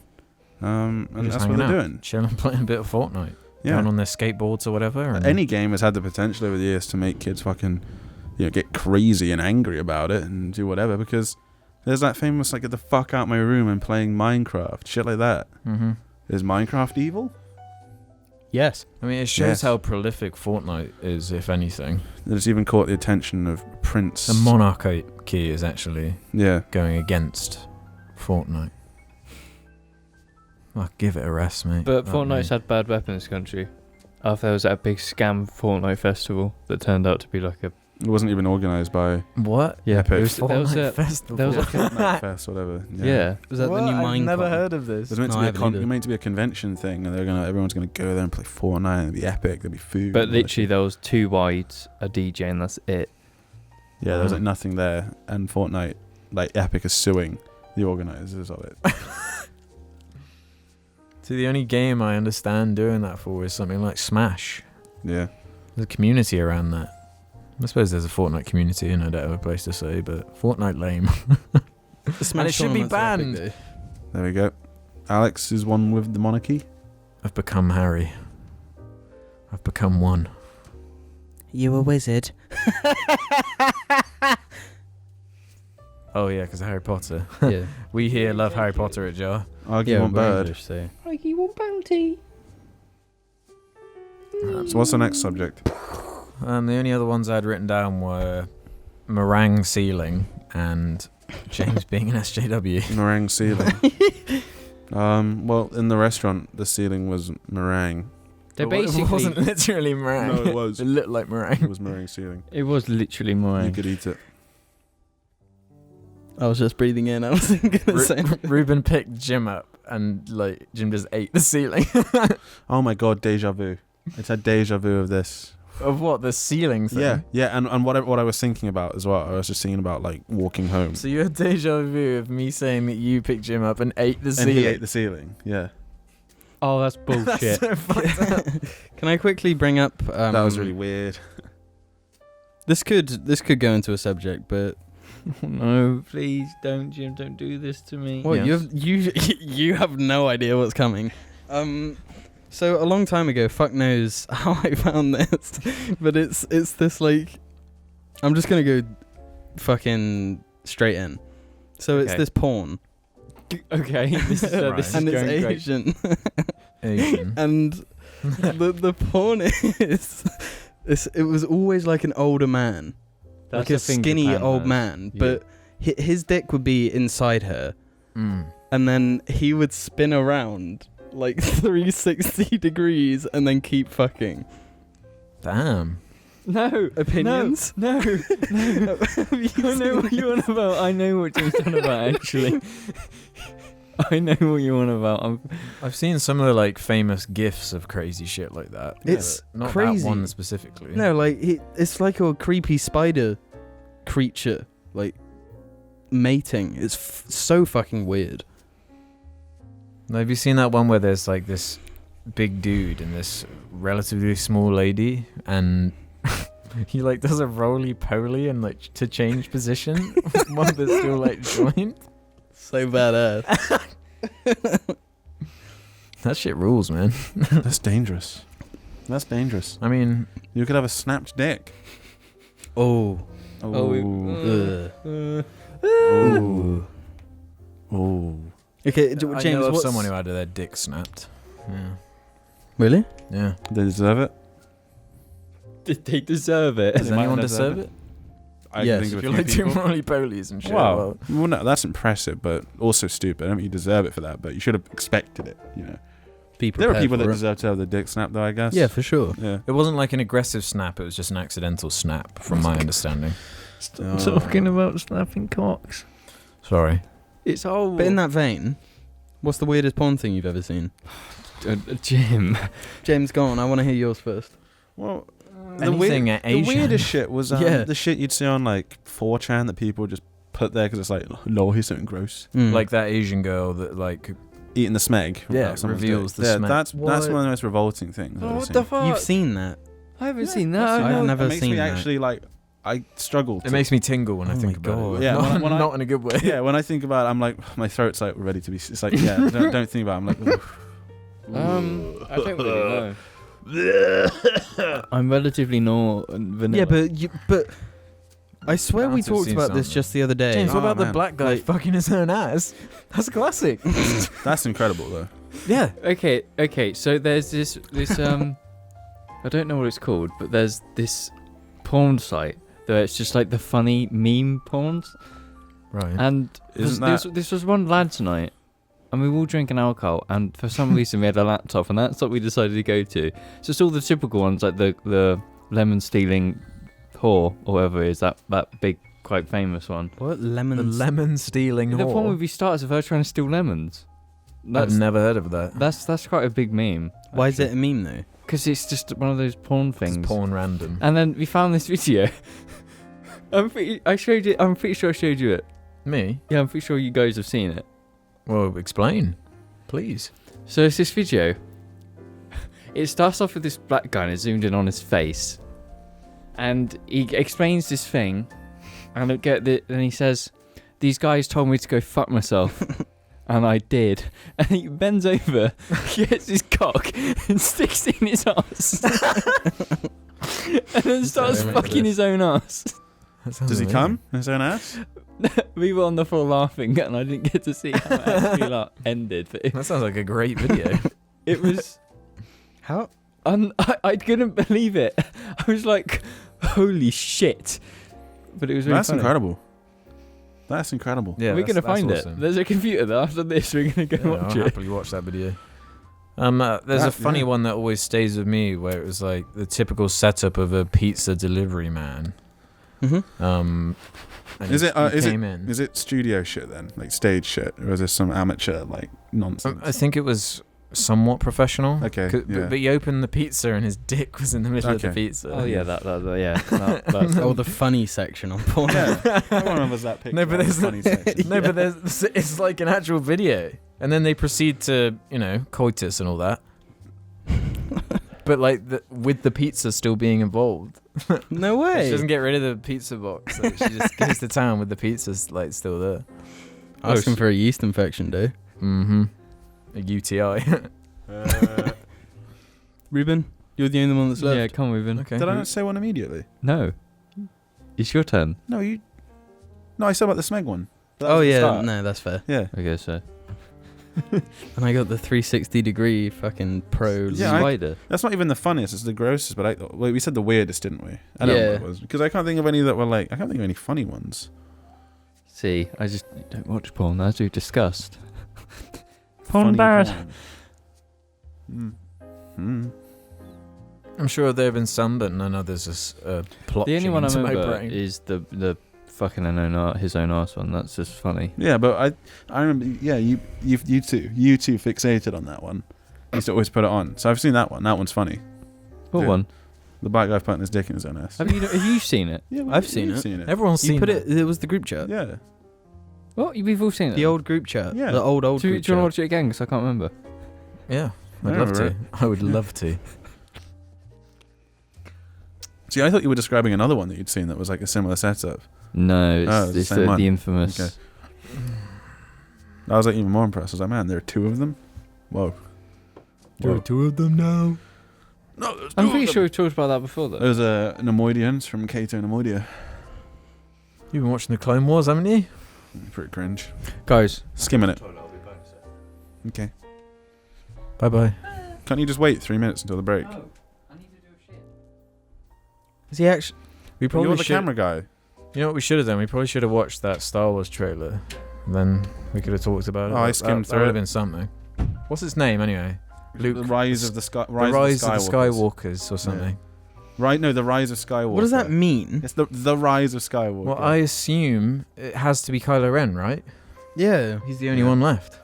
[SPEAKER 1] And
[SPEAKER 4] just
[SPEAKER 1] that's what
[SPEAKER 4] hanging
[SPEAKER 1] they're
[SPEAKER 4] out,
[SPEAKER 1] doing.
[SPEAKER 4] chilling, playing a bit of Fortnite,
[SPEAKER 1] Yeah.
[SPEAKER 4] going on their skateboards or whatever. And
[SPEAKER 1] Any game has had the potential over the years to make kids fucking, get crazy and angry about it and do whatever because there's that famous get the fuck out my room and playing Minecraft, shit like that.
[SPEAKER 4] Mm-hmm.
[SPEAKER 1] Is Minecraft evil?
[SPEAKER 3] Yes.
[SPEAKER 4] I mean, it shows
[SPEAKER 1] Yes.
[SPEAKER 4] how prolific Fortnite is, if anything.
[SPEAKER 1] It's even caught the attention of Prince.
[SPEAKER 4] The monarchy is actually
[SPEAKER 1] Yeah.
[SPEAKER 4] going against Fortnite. I'll give it a rest, mate.
[SPEAKER 2] But
[SPEAKER 4] That
[SPEAKER 2] Fortnite's
[SPEAKER 4] me.
[SPEAKER 2] had bad rep in this country. After there was that big scam Fortnite festival that turned out to be like a
[SPEAKER 1] It wasn't even organised by
[SPEAKER 4] What?
[SPEAKER 1] Epic.
[SPEAKER 2] There was
[SPEAKER 4] Fortnite
[SPEAKER 2] a
[SPEAKER 4] festival.
[SPEAKER 2] there was a
[SPEAKER 1] Fortnite Fest, whatever.
[SPEAKER 2] yeah.
[SPEAKER 3] Was that
[SPEAKER 4] What?
[SPEAKER 3] the new
[SPEAKER 4] I've
[SPEAKER 3] Minecraft?
[SPEAKER 4] never heard of this.
[SPEAKER 1] It was meant
[SPEAKER 3] No,
[SPEAKER 1] to
[SPEAKER 3] I
[SPEAKER 1] be
[SPEAKER 3] haven't either.
[SPEAKER 1] meant to be a convention thing, and everyone's going to go there and play Fortnite. And it'd be epic. There'd be food.
[SPEAKER 2] But
[SPEAKER 1] and all that
[SPEAKER 2] literally
[SPEAKER 1] shit.
[SPEAKER 2] there was 2 wides, a DJ, and that's it.
[SPEAKER 1] Yeah, there was nothing there, and Fortnite, Epic is suing the organisers of it.
[SPEAKER 4] See, the only game I understand doing that for is something like Smash.
[SPEAKER 1] Yeah.
[SPEAKER 4] There's a community around that. I suppose there's a Fortnite community and I don't have a place to say, but Fortnite lame.
[SPEAKER 3] Smash
[SPEAKER 4] it should be
[SPEAKER 3] tournaments are epic,
[SPEAKER 4] banned.
[SPEAKER 3] though.
[SPEAKER 1] There we go. Alex is one with the monarchy.
[SPEAKER 4] I've become Harry. I've become one.
[SPEAKER 3] You a wizard?
[SPEAKER 4] Oh yeah, because of Harry Potter.
[SPEAKER 3] Yeah.
[SPEAKER 4] We here love Harry Potter at Jar.
[SPEAKER 1] Argue one
[SPEAKER 3] we're
[SPEAKER 1] bird.
[SPEAKER 3] English, so.
[SPEAKER 2] Like you want bounty.
[SPEAKER 1] So what's the next subject?
[SPEAKER 4] The only other ones I'd written down were meringue ceiling and James being an SJW.
[SPEAKER 1] Meringue ceiling. Well, in the restaurant, the ceiling was meringue.
[SPEAKER 2] They're
[SPEAKER 4] But
[SPEAKER 2] basically
[SPEAKER 4] it wasn't literally meringue.
[SPEAKER 1] No, it was.
[SPEAKER 4] It looked like meringue.
[SPEAKER 1] It was meringue ceiling.
[SPEAKER 2] it was literally
[SPEAKER 1] You
[SPEAKER 2] mine.
[SPEAKER 1] could eat it.
[SPEAKER 3] I was just breathing in. I wasn't gonna say.
[SPEAKER 4] Ruben picked Jim up and Jim just ate the ceiling.
[SPEAKER 1] Oh my god, deja vu. It's had deja vu of this.
[SPEAKER 4] Of what? The ceiling thing?
[SPEAKER 1] Yeah, and what I was thinking about as well. I was just thinking about walking home.
[SPEAKER 4] So you had deja vu of me saying that you picked Jim up and ate the
[SPEAKER 1] And
[SPEAKER 4] ceiling.
[SPEAKER 1] he ate the ceiling. Yeah,
[SPEAKER 2] Oh, that's bullshit.
[SPEAKER 4] So fucked up.
[SPEAKER 3] Can I quickly bring up?
[SPEAKER 1] that was really weird.
[SPEAKER 3] This could go into a subject, but
[SPEAKER 2] No, please don't, Jim. Don't do this to me.
[SPEAKER 3] what
[SPEAKER 4] Yes.
[SPEAKER 3] you have no idea what's coming. So a long time ago, fuck knows how I found this, but it's this I'm just gonna go fucking straight in. So it's
[SPEAKER 2] Okay.
[SPEAKER 3] this porn,
[SPEAKER 2] Okay, this is
[SPEAKER 4] Right.
[SPEAKER 2] this is
[SPEAKER 3] and it's
[SPEAKER 2] going great.
[SPEAKER 3] Asian,
[SPEAKER 4] Asian.
[SPEAKER 3] and the porn is it was always like an older man, like a skinny old man, but his dick would be inside her, and then he would spin around like 360 degrees and then keep fucking.
[SPEAKER 4] Damn.
[SPEAKER 2] No.
[SPEAKER 3] Opinions?
[SPEAKER 2] No. I know what you're on about. I know what Jim's on about, actually. I know what you're on about.
[SPEAKER 4] I've seen some of the like famous gifs of crazy shit like that.
[SPEAKER 3] It's
[SPEAKER 4] not
[SPEAKER 3] crazy.
[SPEAKER 4] that one specifically.
[SPEAKER 3] No, like it's like a creepy spider creature, like mating. It's so fucking weird.
[SPEAKER 4] Now, have you seen that one where there's like this big dude and this relatively small lady, and he like does a roly-poly and like to change position while they're still like joined?
[SPEAKER 3] So badass.
[SPEAKER 4] That shit rules, man.
[SPEAKER 1] That's dangerous. That's dangerous.
[SPEAKER 4] I mean,
[SPEAKER 1] You could have a snapped dick.
[SPEAKER 3] Oh.
[SPEAKER 1] Oh. Oh.
[SPEAKER 3] Okay,
[SPEAKER 4] I
[SPEAKER 3] James,
[SPEAKER 4] know of
[SPEAKER 3] what's...
[SPEAKER 4] someone who had their dick snapped. Yeah.
[SPEAKER 3] Really?
[SPEAKER 4] Yeah.
[SPEAKER 1] They deserve it.
[SPEAKER 2] Did they deserve it?
[SPEAKER 4] Does anyone deserve it?
[SPEAKER 1] I
[SPEAKER 3] Yes.
[SPEAKER 1] think of
[SPEAKER 4] If
[SPEAKER 1] a
[SPEAKER 4] you're
[SPEAKER 1] few
[SPEAKER 4] like doing
[SPEAKER 1] people.
[SPEAKER 4] roly-polies and shit.
[SPEAKER 1] Wow. Well, no, that's impressive, but also stupid. I don't mean you deserve it for that, but you should have expected it. You know, there are people that deserve to have their dick snapped, though. I guess.
[SPEAKER 3] Yeah, for sure.
[SPEAKER 1] Yeah.
[SPEAKER 4] It wasn't like an aggressive snap, it was just an accidental snap, from my understanding.
[SPEAKER 1] Oh.
[SPEAKER 2] Talking about snapping cocks.
[SPEAKER 4] Sorry.
[SPEAKER 2] It's old.
[SPEAKER 3] But in that vein, what's the weirdest porn thing you've ever seen?
[SPEAKER 2] Jim.
[SPEAKER 3] James, go on. I want to hear yours first.
[SPEAKER 1] Well,
[SPEAKER 4] Anything
[SPEAKER 1] the
[SPEAKER 4] Asian.
[SPEAKER 1] weirdest shit was the shit you'd see on like 4chan that people just put there because it's like, no, here's something gross.
[SPEAKER 4] Like that Asian girl that like
[SPEAKER 1] Eating the smeg.
[SPEAKER 4] Yeah,
[SPEAKER 1] without someone's
[SPEAKER 4] reveals
[SPEAKER 1] dick.
[SPEAKER 4] the
[SPEAKER 1] yeah,
[SPEAKER 4] smeg.
[SPEAKER 1] that's one of the most revolting things. I've ever
[SPEAKER 2] What
[SPEAKER 1] seen.
[SPEAKER 2] the fuck?
[SPEAKER 3] You've seen that?
[SPEAKER 2] I haven't seen that.
[SPEAKER 3] I've never
[SPEAKER 1] It makes
[SPEAKER 3] seen
[SPEAKER 1] me
[SPEAKER 3] that.
[SPEAKER 1] actually like. I struggle.
[SPEAKER 4] it makes me tingle when I
[SPEAKER 3] Oh
[SPEAKER 4] think
[SPEAKER 3] my
[SPEAKER 4] about
[SPEAKER 3] God.
[SPEAKER 4] it.
[SPEAKER 1] Yeah,
[SPEAKER 4] not,
[SPEAKER 1] when I-
[SPEAKER 4] not in a good way.
[SPEAKER 1] Yeah, when I think about it, I'm like, my throat's like ready to be. It's like, yeah, don't think about it. I'm like,
[SPEAKER 2] I don't really know. I'm relatively vanilla.
[SPEAKER 3] Yeah, but I swear we
[SPEAKER 4] Bound to have
[SPEAKER 3] talked
[SPEAKER 4] seen
[SPEAKER 3] about this
[SPEAKER 4] something.
[SPEAKER 3] just the other day.
[SPEAKER 4] James, what
[SPEAKER 1] Oh,
[SPEAKER 4] about the
[SPEAKER 1] man.
[SPEAKER 4] black guy fucking his own ass? That's a classic.
[SPEAKER 1] that's incredible though.
[SPEAKER 4] Yeah.
[SPEAKER 2] Okay. So there's this I don't know what it's called, but there's this porn site that it's just like the funny meme porns.
[SPEAKER 4] Right.
[SPEAKER 2] And
[SPEAKER 1] Isn't
[SPEAKER 2] this was one lad's night, and we were all drinking alcohol, and for some reason we had a laptop, and that's what we decided to go to. So it's all the typical ones, like the lemon stealing whore, or whatever it is, that big, quite famous one.
[SPEAKER 3] What
[SPEAKER 4] the
[SPEAKER 3] lemons?
[SPEAKER 4] lemon stealing
[SPEAKER 2] The one
[SPEAKER 4] whore.
[SPEAKER 2] movie starts with her trying to steal lemons.
[SPEAKER 4] I've never heard of that.
[SPEAKER 2] That's quite a big meme.
[SPEAKER 3] Why is it a meme though?
[SPEAKER 2] Because it's just one of those porn things.
[SPEAKER 4] It's porn random.
[SPEAKER 2] And then we found this video. I'm pretty sure I showed you it.
[SPEAKER 4] Me?
[SPEAKER 2] Yeah, I'm pretty sure you guys have seen it.
[SPEAKER 4] Well, explain, please.
[SPEAKER 2] So it's this video. It starts off with this black guy and it's zoomed in on his face. And he explains this thing. And and he says, "These guys told me to go fuck myself." And I did. And he bends over, gets his cock, and sticks it in his ass. And then starts
[SPEAKER 4] remember
[SPEAKER 2] fucking
[SPEAKER 4] this.
[SPEAKER 2] his own ass.
[SPEAKER 1] Does he come in his own ass?
[SPEAKER 2] We were on the floor laughing, and I didn't get to see how it actually ended. But
[SPEAKER 4] That sounds like a great video.
[SPEAKER 2] it was...
[SPEAKER 3] How?
[SPEAKER 2] I couldn't believe it. I was like, holy shit. But it was really
[SPEAKER 1] That's
[SPEAKER 2] funny.
[SPEAKER 1] incredible. That's incredible.
[SPEAKER 4] Yeah,
[SPEAKER 2] We're going to
[SPEAKER 4] that's
[SPEAKER 2] find
[SPEAKER 4] awesome.
[SPEAKER 2] it. There's a computer there. After this, we're going to go
[SPEAKER 4] Yeah, I'll
[SPEAKER 2] watch it.
[SPEAKER 4] happily watch that video. There's a funny one that always stays with me, where it was like the typical setup of a pizza delivery man.
[SPEAKER 3] Mm-hmm.
[SPEAKER 4] And
[SPEAKER 1] Is
[SPEAKER 4] he
[SPEAKER 1] it
[SPEAKER 4] came in.
[SPEAKER 1] is it studio shit then, like stage shit, or is this some amateur like nonsense?
[SPEAKER 4] I think it was somewhat professional.
[SPEAKER 1] Okay, yeah.
[SPEAKER 4] But you opened the pizza and his dick was in the middle of the
[SPEAKER 1] Okay.
[SPEAKER 4] pizza.
[SPEAKER 2] Oh, yeah, that's
[SPEAKER 3] Oh, the funny section on porn.
[SPEAKER 1] Yeah, everyone remembers that picture.
[SPEAKER 4] No, but
[SPEAKER 1] of the
[SPEAKER 4] there's
[SPEAKER 1] funny section.
[SPEAKER 4] No, but it's like an actual video. And then they proceed to, coitus and all that. But like with the pizza still being involved.
[SPEAKER 3] No
[SPEAKER 4] She
[SPEAKER 3] way.
[SPEAKER 4] doesn't get rid of the pizza box. So she just goes to town with the pizzas like still there.
[SPEAKER 3] Asking for a yeast infection, dude.
[SPEAKER 4] Mm-hmm. A UTI.
[SPEAKER 3] Ruben, you're the only one that's left.
[SPEAKER 2] Yeah, come on, Ruben.
[SPEAKER 4] Okay.
[SPEAKER 1] Did I not say one immediately?
[SPEAKER 2] No. It's your turn.
[SPEAKER 1] No, you. No, I said about the smeg one. But that
[SPEAKER 3] Oh
[SPEAKER 1] was at the
[SPEAKER 3] yeah,
[SPEAKER 1] start.
[SPEAKER 3] no, that's fair.
[SPEAKER 1] Yeah.
[SPEAKER 2] Okay, so.
[SPEAKER 3] And I got the 360-degree fucking pro.
[SPEAKER 1] Yeah,
[SPEAKER 2] Spider.
[SPEAKER 1] That's not even the funniest. It's the grossest. But we said the weirdest, didn't we? I don't know what it was because I can't think of any that were like. I can't think of any funny ones.
[SPEAKER 2] See, I just don't watch porn, as we've discussed.
[SPEAKER 1] Funny
[SPEAKER 2] Porn bad.
[SPEAKER 1] porn. Mm.
[SPEAKER 4] I'm sure there have been some, but none others are plot.
[SPEAKER 2] The only one I
[SPEAKER 4] into my
[SPEAKER 2] remember
[SPEAKER 4] brain.
[SPEAKER 2] is the fucking his own arse one. That's just funny.
[SPEAKER 1] Yeah, but I remember. Yeah, you two fixated on that one. You used to always put it on. So I've seen that one. That one's funny.
[SPEAKER 2] What
[SPEAKER 1] Yeah.
[SPEAKER 2] one?
[SPEAKER 1] The black guy putting his dick in his own ass.
[SPEAKER 2] Have you seen it?
[SPEAKER 1] Yeah,
[SPEAKER 3] I've seen
[SPEAKER 1] we've
[SPEAKER 3] it.
[SPEAKER 1] Seen it.
[SPEAKER 4] Everyone's
[SPEAKER 3] You
[SPEAKER 4] seen
[SPEAKER 3] put
[SPEAKER 4] it.
[SPEAKER 3] it was the group chat.
[SPEAKER 1] Yeah.
[SPEAKER 2] What? We've all seen it.
[SPEAKER 3] The old group chat.
[SPEAKER 1] Yeah.
[SPEAKER 3] The old
[SPEAKER 2] Do you
[SPEAKER 3] group
[SPEAKER 2] want
[SPEAKER 3] chat.
[SPEAKER 2] to watch it again? Because I can't remember.
[SPEAKER 4] Yeah,
[SPEAKER 1] I
[SPEAKER 4] I'd love
[SPEAKER 1] remember
[SPEAKER 4] to. I would love to.
[SPEAKER 1] See, I thought you were describing another one that you'd seen that was like a similar setup.
[SPEAKER 2] No, it's,
[SPEAKER 1] Oh, it's the
[SPEAKER 2] it's
[SPEAKER 1] same one.
[SPEAKER 2] the infamous.
[SPEAKER 1] Okay. I was like even more impressed. I was like, man, there are two of them. Whoa.
[SPEAKER 4] There are two of them now.
[SPEAKER 1] No, there's
[SPEAKER 2] I'm pretty sure we've talked about that before, though.
[SPEAKER 1] There's Nemoidians from Cato Nemoidia.
[SPEAKER 4] You've been watching the Clone Wars, haven't you?
[SPEAKER 1] Pretty cringe.
[SPEAKER 2] Guys,
[SPEAKER 1] Skimming it. Okay.
[SPEAKER 4] Bye bye.
[SPEAKER 1] Can't you just wait 3 minutes until the break?
[SPEAKER 2] I need to do a shit.
[SPEAKER 3] Is he actually?
[SPEAKER 4] We probably
[SPEAKER 1] You're the
[SPEAKER 4] should.
[SPEAKER 1] camera guy.
[SPEAKER 4] You know what we should have done? We probably should have watched that Star Wars trailer. Then we could have talked about it.
[SPEAKER 1] Oh, I skimmed
[SPEAKER 4] that
[SPEAKER 1] through
[SPEAKER 4] would
[SPEAKER 1] it.
[SPEAKER 4] have been something. What's its name anyway? Luke.
[SPEAKER 1] The Rise of the Sky.
[SPEAKER 4] The Rise of the Skywalkers or something.
[SPEAKER 1] Right? No, the Rise of Skywalker.
[SPEAKER 3] What does that mean?
[SPEAKER 1] It's the Rise of Skywalker.
[SPEAKER 4] Well, I assume it has to be Kylo Ren, right?
[SPEAKER 3] Yeah.
[SPEAKER 4] He's the only
[SPEAKER 1] Yeah.
[SPEAKER 4] one left.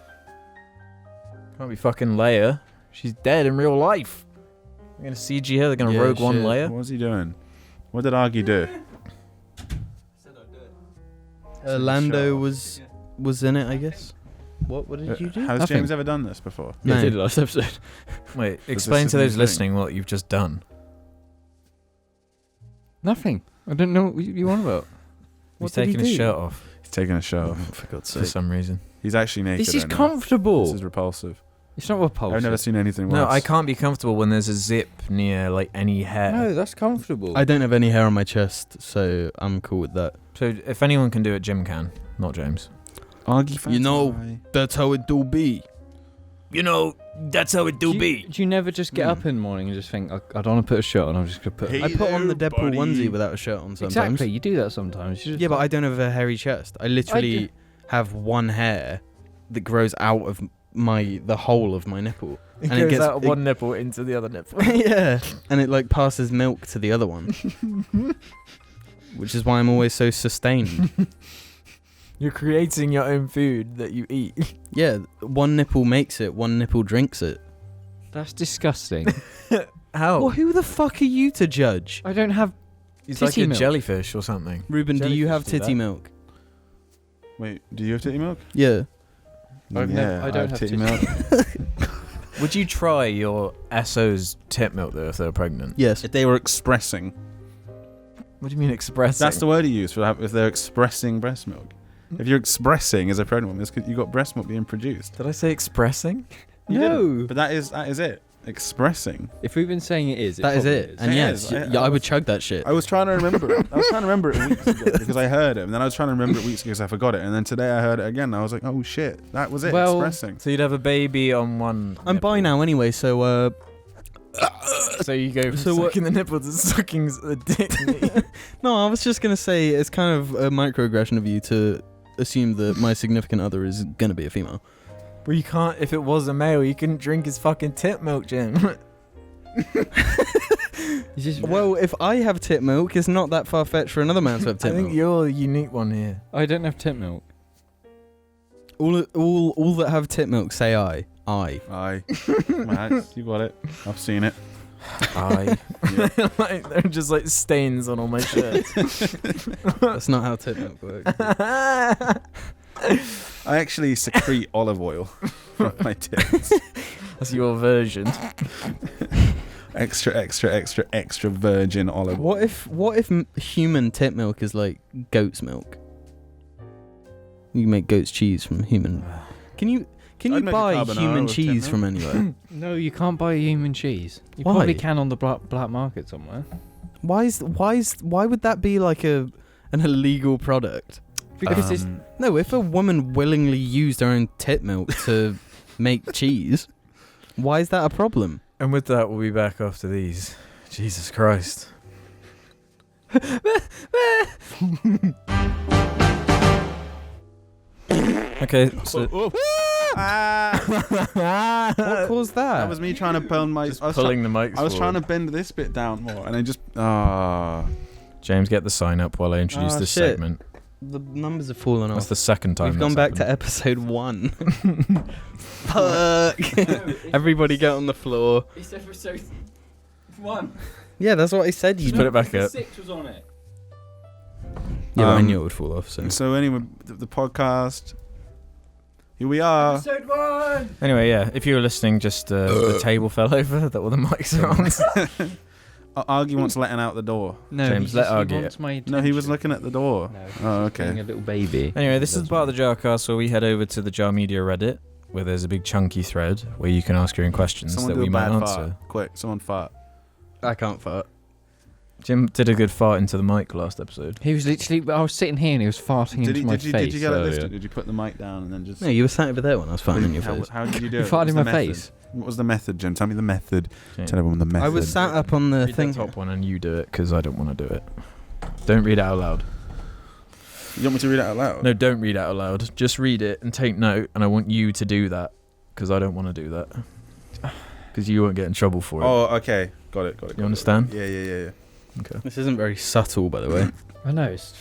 [SPEAKER 4] Can't be fucking Leia. She's dead in real life. They're gonna CG her. They're gonna
[SPEAKER 3] Yeah,
[SPEAKER 4] Rogue One
[SPEAKER 3] shit.
[SPEAKER 4] Leia.
[SPEAKER 1] What was he doing? What did Argy do?
[SPEAKER 3] Lando was in it, I guess. What did you do?
[SPEAKER 1] Has
[SPEAKER 2] Nothing.
[SPEAKER 1] James ever done this before?
[SPEAKER 2] Yeah, I
[SPEAKER 3] No.
[SPEAKER 2] did last episode.
[SPEAKER 4] Wait,
[SPEAKER 1] this
[SPEAKER 4] explain
[SPEAKER 1] is
[SPEAKER 4] to
[SPEAKER 1] a new
[SPEAKER 4] those
[SPEAKER 1] thing.
[SPEAKER 4] listening what you've just done.
[SPEAKER 2] Nothing. I don't know what you want about.
[SPEAKER 4] He's
[SPEAKER 3] did he
[SPEAKER 4] taking his
[SPEAKER 3] do?
[SPEAKER 4] shirt off
[SPEAKER 1] He's taking a shirt off.
[SPEAKER 3] For God's
[SPEAKER 4] for
[SPEAKER 3] sake.
[SPEAKER 4] some reason.
[SPEAKER 1] He's actually naked.
[SPEAKER 2] This is
[SPEAKER 1] right now.
[SPEAKER 2] comfortable.
[SPEAKER 1] This is repulsive.
[SPEAKER 2] It's not repulsive.
[SPEAKER 1] I've never seen anything worse.
[SPEAKER 4] No, I can't be comfortable when there's a zip near like any hair.
[SPEAKER 2] No, that's comfortable.
[SPEAKER 3] I don't have any hair on my chest, so I'm cool with that.
[SPEAKER 4] So if anyone can do it, Jim can, not James.
[SPEAKER 1] Argy
[SPEAKER 3] You know, that's how it do be.
[SPEAKER 4] You know, that's how it
[SPEAKER 2] do you never just get up in the morning and just think, I don't want to put a shirt on, I'm just going to put...
[SPEAKER 1] Hey.
[SPEAKER 3] I put on the
[SPEAKER 1] there,
[SPEAKER 3] Deadpool
[SPEAKER 1] buddy.
[SPEAKER 3] onesie without a shirt on sometimes.
[SPEAKER 2] Exactly, you do that sometimes. You just
[SPEAKER 3] Yeah, but I don't have a hairy chest. I literally have one hair that grows out of the whole of my nipple.
[SPEAKER 4] It
[SPEAKER 3] And it
[SPEAKER 4] goes
[SPEAKER 3] gets-
[SPEAKER 4] out of one nipple into the other nipple.
[SPEAKER 3] Yeah, and it like passes milk to the other one. Which is why I'm always so sustained.
[SPEAKER 4] You're creating your own food that you eat.
[SPEAKER 3] Yeah, one nipple makes it, one nipple drinks it.
[SPEAKER 2] That's disgusting.
[SPEAKER 4] How?
[SPEAKER 3] Well, who the fuck are you to judge?
[SPEAKER 2] I don't have...
[SPEAKER 4] He's like
[SPEAKER 2] titty
[SPEAKER 4] a
[SPEAKER 2] milk.
[SPEAKER 4] jellyfish or something.
[SPEAKER 3] Ruben, do you have
[SPEAKER 4] Jellyfish do
[SPEAKER 3] titty
[SPEAKER 4] that.
[SPEAKER 3] milk?
[SPEAKER 1] Wait, do you have titty milk?
[SPEAKER 3] Yeah.
[SPEAKER 2] I don't have
[SPEAKER 1] titty
[SPEAKER 2] titty
[SPEAKER 1] milk.
[SPEAKER 4] Would you try your SO's tit milk though if they were pregnant?
[SPEAKER 3] Yes.
[SPEAKER 1] If they were expressing.
[SPEAKER 4] What do you mean expressing?
[SPEAKER 1] That's the word you use for that, if they're expressing breast milk. If you're expressing as a pregnant woman, it's 'cause you got breast milk being produced.
[SPEAKER 4] Did I say expressing?
[SPEAKER 1] You
[SPEAKER 2] No.
[SPEAKER 1] didn't, but that is it. Expressing.
[SPEAKER 2] If we've been saying it is,
[SPEAKER 3] That is
[SPEAKER 2] probably
[SPEAKER 3] it. And
[SPEAKER 1] It
[SPEAKER 3] yes,
[SPEAKER 1] is.
[SPEAKER 3] I would chug that shit.
[SPEAKER 1] I was trying to remember it. I was trying to remember it weeks ago because I heard it, and then I was trying to remember it weeks ago because I forgot it, and then today I heard it again. And I was like, oh shit, that was it.
[SPEAKER 2] Well-
[SPEAKER 1] Expressing.
[SPEAKER 4] So you'd have a baby on one.
[SPEAKER 3] I'm
[SPEAKER 4] nipple.
[SPEAKER 3] bi now anyway, so
[SPEAKER 4] So you go from
[SPEAKER 3] So what-
[SPEAKER 4] sucking the nipple to sucking the dick.
[SPEAKER 3] no, I was just gonna say it's kind of a microaggression of you to assume that my significant other is gonna be a female.
[SPEAKER 4] Well, you can't. If it was a male, you couldn't drink his fucking tit milk, Jim.
[SPEAKER 2] It's just,
[SPEAKER 3] Well, if I have tit milk, it's not that far fetched for another man to have
[SPEAKER 4] I
[SPEAKER 3] tit
[SPEAKER 4] think
[SPEAKER 3] milk.
[SPEAKER 4] you're the unique one here.
[SPEAKER 2] I don't have tit milk.
[SPEAKER 3] All that have tit milk say I.
[SPEAKER 1] Aye. Max, you got it. I've seen it.
[SPEAKER 4] I. Like they're just like stains on all my shirts.
[SPEAKER 3] That's not how tit milk works.
[SPEAKER 1] I actually secrete olive oil from my tits.
[SPEAKER 4] That's your version.
[SPEAKER 1] Extra virgin olive oil.
[SPEAKER 3] What if human tit milk is like goat's milk? You can make goat's cheese from human. Can you
[SPEAKER 1] I'd make a
[SPEAKER 3] buy
[SPEAKER 1] carbonara
[SPEAKER 3] human
[SPEAKER 1] with tit
[SPEAKER 3] cheese
[SPEAKER 1] milk.
[SPEAKER 3] from anywhere?
[SPEAKER 2] No, you can't buy human cheese. You
[SPEAKER 3] Why?
[SPEAKER 2] probably can on the black market somewhere.
[SPEAKER 3] Why would that be like an illegal product?
[SPEAKER 2] Because it's...
[SPEAKER 3] No, if a woman willingly used her own tit milk to make cheese. Why is that a problem?
[SPEAKER 4] And with that, we'll be back after these. Jesus Christ. Okay, so
[SPEAKER 3] What caused that?
[SPEAKER 1] That was me trying to bend my.
[SPEAKER 4] just pulling the mics
[SPEAKER 1] I was trying to
[SPEAKER 4] forward.
[SPEAKER 1] bend this bit down more, and I just.
[SPEAKER 4] James, get the sign up while I introduce this
[SPEAKER 3] shit.
[SPEAKER 4] segment.
[SPEAKER 3] The numbers have fallen
[SPEAKER 4] That's
[SPEAKER 3] off.
[SPEAKER 4] the second time
[SPEAKER 3] We've gone back to episode 1. Fuck. Everybody get on the floor.
[SPEAKER 2] It's episode 1.
[SPEAKER 3] Yeah, that's what I said. You
[SPEAKER 4] Just put it back up.
[SPEAKER 2] 6 was on it.
[SPEAKER 3] Yeah, but I knew it would fall off. So
[SPEAKER 1] So anyway, the podcast. Here we are.
[SPEAKER 2] Episode 1.
[SPEAKER 4] Anyway, yeah, if you were listening, just the table fell over that all the mics are on.
[SPEAKER 1] Argy wants letting out the door.
[SPEAKER 2] No,
[SPEAKER 4] James, let Argy
[SPEAKER 2] wants my attention.
[SPEAKER 1] No, he was looking at the door.
[SPEAKER 2] No,
[SPEAKER 1] Oh,
[SPEAKER 2] he's being
[SPEAKER 1] okay.
[SPEAKER 2] a little baby.
[SPEAKER 4] Anyway, this is the part of the JARCAST where we head over to the Jar Media Reddit, where there's a big chunky thread where you can ask your own questions
[SPEAKER 1] Someone
[SPEAKER 4] that
[SPEAKER 1] do
[SPEAKER 4] we
[SPEAKER 1] a
[SPEAKER 4] might
[SPEAKER 1] bad
[SPEAKER 4] answer.
[SPEAKER 1] fart. Quick, someone fart.
[SPEAKER 3] I can't fart.
[SPEAKER 4] Jim did a good fart into the mic last episode.
[SPEAKER 2] He was literally. I was sitting here and he was farting into my face.
[SPEAKER 1] Did you get it this
[SPEAKER 2] earlier.
[SPEAKER 1] time? Did you put the mic down and then just?
[SPEAKER 3] No, you were sat over there when I was farting in your face.
[SPEAKER 1] How did you do
[SPEAKER 2] You
[SPEAKER 1] it?
[SPEAKER 2] farted in
[SPEAKER 1] What
[SPEAKER 2] my
[SPEAKER 1] was the
[SPEAKER 2] face.
[SPEAKER 1] method? What was the method, Jim? Tell me the method.
[SPEAKER 4] James,
[SPEAKER 1] Tell everyone the method.
[SPEAKER 3] I was sat up on the
[SPEAKER 4] read
[SPEAKER 3] thing.
[SPEAKER 4] the top one and you do it, because I don't want to do it. Don't read it out loud.
[SPEAKER 1] You want me to read it out loud?
[SPEAKER 4] No, don't read it out loud. Just read it and take note, and I want you to do that, because I don't want to do that. Because you won't get in trouble for it.
[SPEAKER 1] Oh, okay. Got it.
[SPEAKER 4] You understand?
[SPEAKER 1] Yeah.
[SPEAKER 4] Okay.
[SPEAKER 3] This isn't very subtle, by the way.
[SPEAKER 2] I know. It's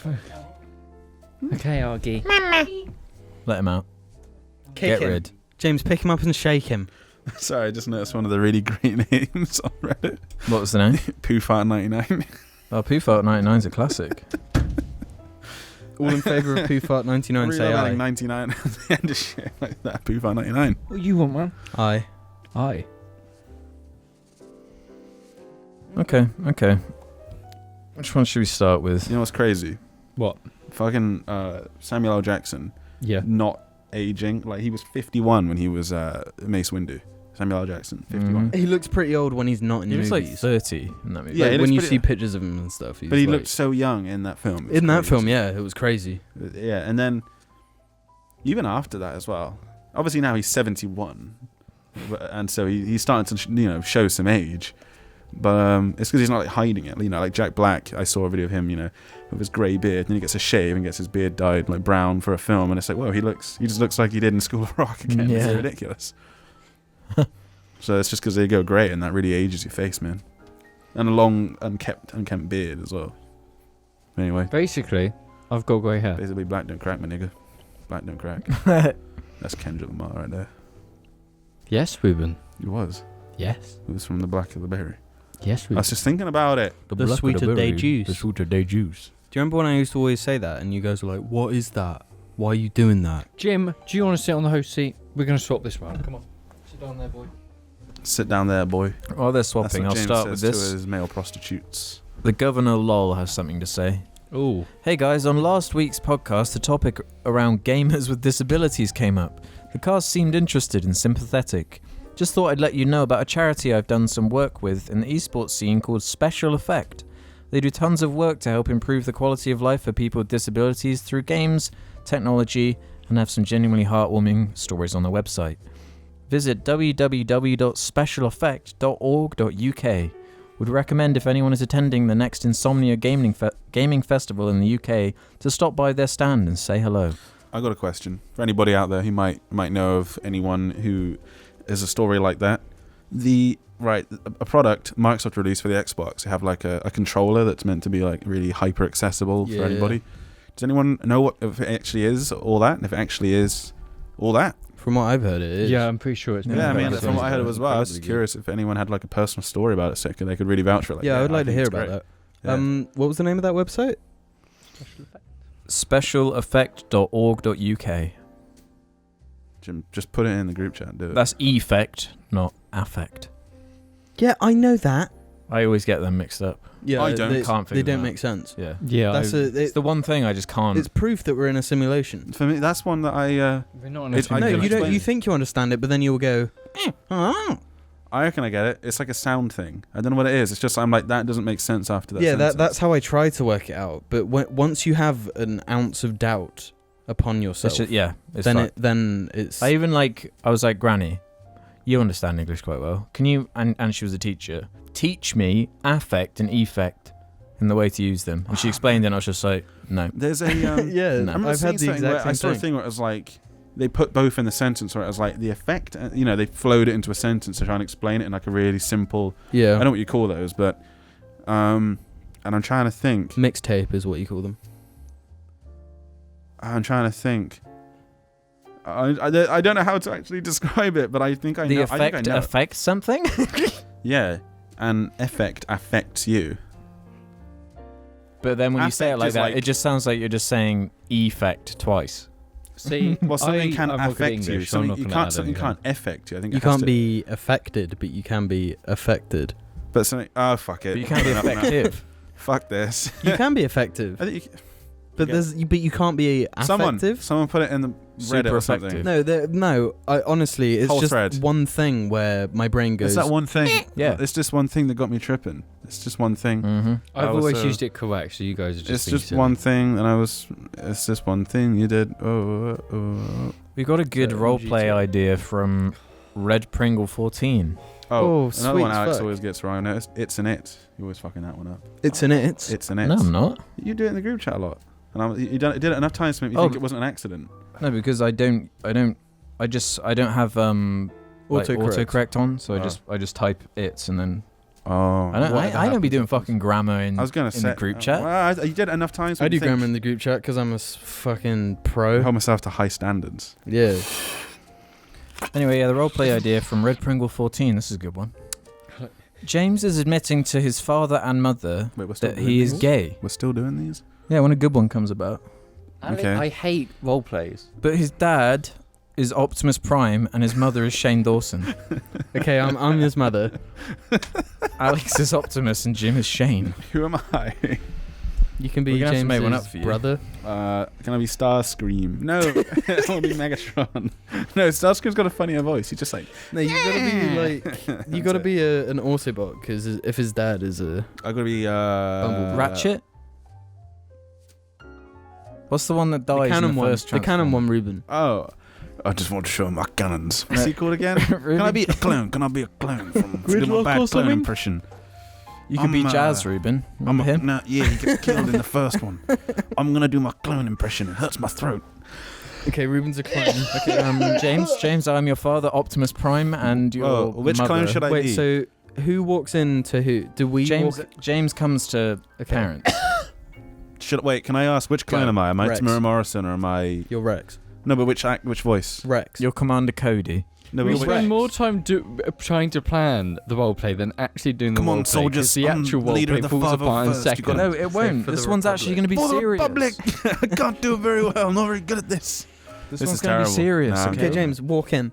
[SPEAKER 2] okay, Argy.
[SPEAKER 4] Let him out.
[SPEAKER 3] Kick
[SPEAKER 4] Get
[SPEAKER 3] him.
[SPEAKER 4] rid.
[SPEAKER 3] James, pick him up and shake him.
[SPEAKER 1] Sorry, I just noticed one of the really great names on Reddit.
[SPEAKER 4] What was the name?
[SPEAKER 1] Poofart99.
[SPEAKER 4] Oh, Poofart 99's a classic.
[SPEAKER 3] All in favour of Poofart 99,
[SPEAKER 1] Really
[SPEAKER 3] say
[SPEAKER 1] love adding
[SPEAKER 3] aye.
[SPEAKER 1] 99 at the end of shit like that. Poofart99.
[SPEAKER 2] What you want, man?
[SPEAKER 3] Aye.
[SPEAKER 2] Aye.
[SPEAKER 4] Okay. Which one should we start with?
[SPEAKER 1] You know what's crazy?
[SPEAKER 2] What?
[SPEAKER 1] Fucking Samuel L. Jackson
[SPEAKER 2] Yeah.
[SPEAKER 1] not aging. Like, he was 51 when he was Mace Windu. Samuel L. Jackson, 51.
[SPEAKER 4] Mhm.
[SPEAKER 3] He looks pretty old when he's not in
[SPEAKER 4] He was like
[SPEAKER 3] movies.
[SPEAKER 4] 30 in that movie.
[SPEAKER 1] Yeah,
[SPEAKER 3] Like,
[SPEAKER 1] he
[SPEAKER 3] when
[SPEAKER 1] looks
[SPEAKER 3] you
[SPEAKER 1] pretty-
[SPEAKER 3] see pictures of him and stuff.
[SPEAKER 1] But he
[SPEAKER 3] like,
[SPEAKER 1] looked so young in that film. It was
[SPEAKER 3] in that
[SPEAKER 1] crazy.
[SPEAKER 3] film, yeah, it was crazy.
[SPEAKER 1] Yeah, and then even after that as well. Obviously now he's 71, and so he's starting to show some age. But it's because he's not like hiding it. Like Jack Black, I saw a video of him, with his grey beard, and then he gets a shave and gets his beard dyed like brown for a film, and it's like, whoa, he just looks like he did in School of Rock again.
[SPEAKER 4] Yeah.
[SPEAKER 1] It's ridiculous. So it's just because they go grey, and that really ages your face, man. And a long, unkempt beard as well. Anyway,
[SPEAKER 2] Basically, I've got grey hair.
[SPEAKER 1] basically, black don't crack, my nigga. Black don't crack. That's Kendrick Lamar right there.
[SPEAKER 2] Yes, Ruben.
[SPEAKER 1] He was.
[SPEAKER 2] Yes.
[SPEAKER 1] He was from the Black of the Berry.
[SPEAKER 2] Yes,
[SPEAKER 1] I
[SPEAKER 2] Ruben.
[SPEAKER 1] was just thinking about it.
[SPEAKER 3] The sweeter day juice.
[SPEAKER 4] The sweeter day juice.
[SPEAKER 3] Do you remember when I used to always say that, and you guys were like, "What is that? Why are you doing that?"
[SPEAKER 2] Jim, do you want to sit on the host seat? We're going to swap this round. Come on. Sit down there, boy.
[SPEAKER 1] Sit down there, boy.
[SPEAKER 4] While they're
[SPEAKER 1] That's
[SPEAKER 4] swapping,
[SPEAKER 1] what
[SPEAKER 4] I'll
[SPEAKER 1] James
[SPEAKER 4] start
[SPEAKER 1] says
[SPEAKER 4] with
[SPEAKER 1] to
[SPEAKER 4] this.
[SPEAKER 1] his male prostitutes.
[SPEAKER 4] The Governor Lol has something to say.
[SPEAKER 2] Ooh.
[SPEAKER 4] Hey guys, on last week's podcast, the topic around gamers with disabilities came up. The cast seemed interested and sympathetic. Just thought I'd let you know about a charity I've done some work with in the esports scene called Special Effect. They do tons of work to help improve the quality of life for people with disabilities through games, technology, and have some genuinely heartwarming stories on their website. Visit www.specialeffect.org.uk. Would recommend if anyone is attending the next Insomnia Gaming Festival in the UK to stop by their stand and say hello.
[SPEAKER 1] I got a question for anybody out there who might know of anyone who is a story like that. A product Microsoft released for the Xbox. They have like a controller that's meant to be like really hyper accessible for anybody. Does anyone know if it actually is all that? And if it actually is all that?
[SPEAKER 3] From what I've heard, it is.
[SPEAKER 2] Yeah, I'm pretty sure it's.
[SPEAKER 1] Yeah, I mean,
[SPEAKER 3] that's
[SPEAKER 1] from what I heard
[SPEAKER 3] incredibly
[SPEAKER 1] as well, I was just
[SPEAKER 3] good.
[SPEAKER 1] curious if anyone had like a personal story about it, so they could really vouch for it. Like,
[SPEAKER 3] Yeah, I would like to
[SPEAKER 1] think
[SPEAKER 3] hear
[SPEAKER 1] it's
[SPEAKER 3] about
[SPEAKER 1] great.
[SPEAKER 3] that.
[SPEAKER 1] Yeah.
[SPEAKER 3] What was the name of that website?
[SPEAKER 4] Specialeffect.org.uk.
[SPEAKER 1] Jim, just put it in the group chat and do it.
[SPEAKER 4] That's effect, not affect.
[SPEAKER 3] Yeah, I know that.
[SPEAKER 4] I always get them mixed up.
[SPEAKER 3] Yeah,
[SPEAKER 1] I don't-
[SPEAKER 4] can't
[SPEAKER 3] They
[SPEAKER 4] figure
[SPEAKER 3] don't
[SPEAKER 4] them
[SPEAKER 3] make sense.
[SPEAKER 4] Yeah.
[SPEAKER 2] Yeah,
[SPEAKER 3] That's
[SPEAKER 4] It's the one thing I just can't.
[SPEAKER 3] It's proof that we're in a simulation.
[SPEAKER 1] For me, that's one that
[SPEAKER 2] we're not in a
[SPEAKER 1] It's- I
[SPEAKER 3] No,
[SPEAKER 1] can
[SPEAKER 3] you don't.
[SPEAKER 1] explain
[SPEAKER 3] You
[SPEAKER 1] it.
[SPEAKER 3] think you understand it, but then you'll go. Oh.
[SPEAKER 1] I reckon I get it. It's like a sound thing. I don't know what it is. It's just I'm like, that doesn't make sense after that.
[SPEAKER 3] Yeah,
[SPEAKER 1] sentence.
[SPEAKER 3] that's how I try to work it out. But once you have an ounce of doubt upon yourself,
[SPEAKER 4] It's
[SPEAKER 3] then
[SPEAKER 4] fine.
[SPEAKER 3] then it's.
[SPEAKER 4] I was like, Granny, you understand English quite well. Can you? And she was a teacher. Teach me affect and effect and the way to use them. And she explained it, and I was just like, no.
[SPEAKER 1] There's a
[SPEAKER 3] yeah,
[SPEAKER 4] No.
[SPEAKER 1] I've
[SPEAKER 3] had the exact
[SPEAKER 1] I
[SPEAKER 3] same
[SPEAKER 1] saw a
[SPEAKER 3] thing.
[SPEAKER 1] thing where it was like they put both in the sentence where it was like the effect, they flowed it into a sentence to try and explain it in like a really simple.
[SPEAKER 3] Yeah,
[SPEAKER 1] I don't know what you call those, but and I'm trying to think.
[SPEAKER 3] mixtape is what you call them.
[SPEAKER 1] I'm trying to think. I don't know how to actually describe it, but I think I
[SPEAKER 4] The
[SPEAKER 1] know.
[SPEAKER 4] effect
[SPEAKER 1] I think I know.
[SPEAKER 4] affects something?
[SPEAKER 1] Yeah, an effect affects you.
[SPEAKER 4] But then when you say it
[SPEAKER 1] Affect
[SPEAKER 4] like
[SPEAKER 1] is
[SPEAKER 4] that,
[SPEAKER 1] like-
[SPEAKER 4] it just sounds like you're just saying effect twice.
[SPEAKER 2] See,
[SPEAKER 1] Well, something can
[SPEAKER 2] I'm not good
[SPEAKER 1] affect you.
[SPEAKER 2] English, so I'm
[SPEAKER 1] Something
[SPEAKER 2] not
[SPEAKER 1] you
[SPEAKER 2] gonna
[SPEAKER 1] can't.
[SPEAKER 2] add
[SPEAKER 1] Something
[SPEAKER 2] anything.
[SPEAKER 1] can't affect you. I think
[SPEAKER 3] You
[SPEAKER 1] it has
[SPEAKER 3] can't
[SPEAKER 1] to-
[SPEAKER 3] be affected, but you can be affected.
[SPEAKER 1] But something. Oh fuck it.
[SPEAKER 4] But you can't be
[SPEAKER 1] No, no, no.
[SPEAKER 4] effective.
[SPEAKER 1] Fuck this.
[SPEAKER 3] You can be effective,
[SPEAKER 1] I think
[SPEAKER 3] but you can't be affective.
[SPEAKER 1] Someone put it in the Reddit
[SPEAKER 4] Super
[SPEAKER 1] or something.
[SPEAKER 4] effective.
[SPEAKER 3] No, I honestly, it's
[SPEAKER 1] Whole
[SPEAKER 3] just
[SPEAKER 1] thread.
[SPEAKER 3] one thing where my brain goes.
[SPEAKER 1] It's that one thing.
[SPEAKER 4] Yeah.
[SPEAKER 1] It's just one thing that got me tripping. It's just one thing.
[SPEAKER 4] Mm-hmm.
[SPEAKER 2] I've
[SPEAKER 1] I was,
[SPEAKER 2] always used it correct, so you guys are just.
[SPEAKER 1] It's
[SPEAKER 2] being
[SPEAKER 1] just
[SPEAKER 2] silly.
[SPEAKER 1] one thing, and it's just one thing you did. Oh.
[SPEAKER 4] We got a good
[SPEAKER 3] So,
[SPEAKER 4] roleplay
[SPEAKER 3] GTA.
[SPEAKER 4] idea from Red Pringle 14.
[SPEAKER 3] Oh,
[SPEAKER 1] another
[SPEAKER 3] sweet
[SPEAKER 1] one
[SPEAKER 3] as
[SPEAKER 1] Alex
[SPEAKER 3] fuck.
[SPEAKER 1] always gets wrong. No, it's an it. You always fucking that one up.
[SPEAKER 3] It's an it.
[SPEAKER 1] It's an it.
[SPEAKER 4] No, I'm not.
[SPEAKER 1] You do it in the group chat a lot, and you did it enough times to make me
[SPEAKER 4] Oh.
[SPEAKER 1] think it wasn't an accident.
[SPEAKER 4] No, because I don't have like, autocorrect on, so I just type it and then
[SPEAKER 1] Oh,
[SPEAKER 4] I don't be doing fucking grammar in
[SPEAKER 1] I was gonna
[SPEAKER 4] in
[SPEAKER 1] say
[SPEAKER 4] the group chat.
[SPEAKER 1] Well, you did it enough times.
[SPEAKER 3] I do
[SPEAKER 1] think
[SPEAKER 3] grammar in the group chat because I'm a fucking
[SPEAKER 1] I
[SPEAKER 3] pro.
[SPEAKER 1] hold myself to high standards.
[SPEAKER 3] Yeah.
[SPEAKER 4] Anyway, the roleplay idea from Red Pringle 14. This is a good one. James is admitting to his father and mother
[SPEAKER 1] Wait, we're still
[SPEAKER 4] that
[SPEAKER 1] doing
[SPEAKER 4] he is
[SPEAKER 1] these?
[SPEAKER 4] gay.
[SPEAKER 1] We're still doing these.
[SPEAKER 4] Yeah, when a good one comes about.
[SPEAKER 1] Okay.
[SPEAKER 2] I hate role plays.
[SPEAKER 4] But his dad is Optimus Prime and his mother is Shane Dawson.
[SPEAKER 3] Okay, I'm his mother.
[SPEAKER 4] Alex is Optimus and Jim is Shane.
[SPEAKER 1] Who am I?
[SPEAKER 3] You can be
[SPEAKER 4] We're gonna have to make one up
[SPEAKER 3] James's
[SPEAKER 4] for you.
[SPEAKER 3] brother.
[SPEAKER 1] Can I be Starscream? No, I want to be Megatron. No, Starscream's got a funnier voice. He's just like.
[SPEAKER 3] No, you gotta be like you gotta be an Autobot because if his dad is a
[SPEAKER 1] I gotta be
[SPEAKER 4] Ratchet? What's the one that
[SPEAKER 3] the
[SPEAKER 4] dies in
[SPEAKER 3] canon
[SPEAKER 4] the
[SPEAKER 3] one,
[SPEAKER 4] first
[SPEAKER 3] the canon one, Ruben.
[SPEAKER 1] Oh, I just want to show my cannons. What's he called again? Can I be a clown? Can I be a clown from do my
[SPEAKER 3] Gridlock
[SPEAKER 1] bad
[SPEAKER 3] or
[SPEAKER 1] clown
[SPEAKER 3] something?
[SPEAKER 1] impression?
[SPEAKER 4] You could be
[SPEAKER 1] I'm,
[SPEAKER 4] Jazz, Ruben. Remember him?
[SPEAKER 1] No, yeah, he gets killed in the first one. I'm gonna do my clown impression. It hurts my throat.
[SPEAKER 3] Okay, Ruben's a clown.
[SPEAKER 4] Okay, James, I'm your father, Optimus Prime, and your
[SPEAKER 1] Oh, which
[SPEAKER 4] mother.
[SPEAKER 1] clown should I
[SPEAKER 3] Wait,
[SPEAKER 1] be?
[SPEAKER 3] so who walks into who? Do we
[SPEAKER 4] James
[SPEAKER 3] walk?
[SPEAKER 4] James comes to parents.
[SPEAKER 1] Wait, can I ask which clown
[SPEAKER 3] Go.
[SPEAKER 1] am I? Am I
[SPEAKER 3] Rex.
[SPEAKER 1] Tamara Morrison or am I?
[SPEAKER 3] You're Rex.
[SPEAKER 1] No, but which voice?
[SPEAKER 3] Rex.
[SPEAKER 4] You're Commander Cody.
[SPEAKER 1] No,
[SPEAKER 2] We
[SPEAKER 1] but
[SPEAKER 2] spend more time trying to plan the role play than actually doing the
[SPEAKER 1] Come on,
[SPEAKER 2] role play, 'cause
[SPEAKER 1] soldiers,
[SPEAKER 2] the
[SPEAKER 1] I'm
[SPEAKER 2] actual
[SPEAKER 1] the
[SPEAKER 2] role
[SPEAKER 1] leader
[SPEAKER 2] play
[SPEAKER 1] of the
[SPEAKER 2] falls
[SPEAKER 1] Father
[SPEAKER 2] apart in
[SPEAKER 1] first. You
[SPEAKER 2] seconds.
[SPEAKER 1] gotta-
[SPEAKER 4] No, it won't.
[SPEAKER 3] for the
[SPEAKER 4] This one's actually going to be
[SPEAKER 1] For the
[SPEAKER 4] serious.
[SPEAKER 1] Republic. I can't do it very well. I'm not very good at this.
[SPEAKER 4] This
[SPEAKER 1] This
[SPEAKER 4] one's
[SPEAKER 1] is
[SPEAKER 4] going to be
[SPEAKER 1] terrible.
[SPEAKER 4] serious.
[SPEAKER 1] Nah,
[SPEAKER 3] Okay, James, walk in.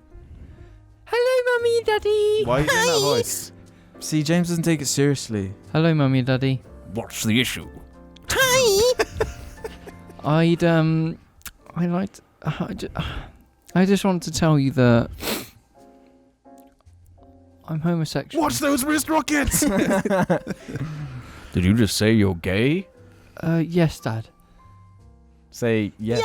[SPEAKER 2] Hello, mummy, daddy.
[SPEAKER 1] Why are you doing that voice?
[SPEAKER 4] See, James doesn't take it seriously.
[SPEAKER 2] Hello, mummy, daddy.
[SPEAKER 1] What's the issue?
[SPEAKER 2] I just wanted to tell you that I'm homosexual.
[SPEAKER 1] Watch those wrist rockets.
[SPEAKER 4] Did you just say you're gay?
[SPEAKER 2] Yes, Dad.
[SPEAKER 4] Say yes.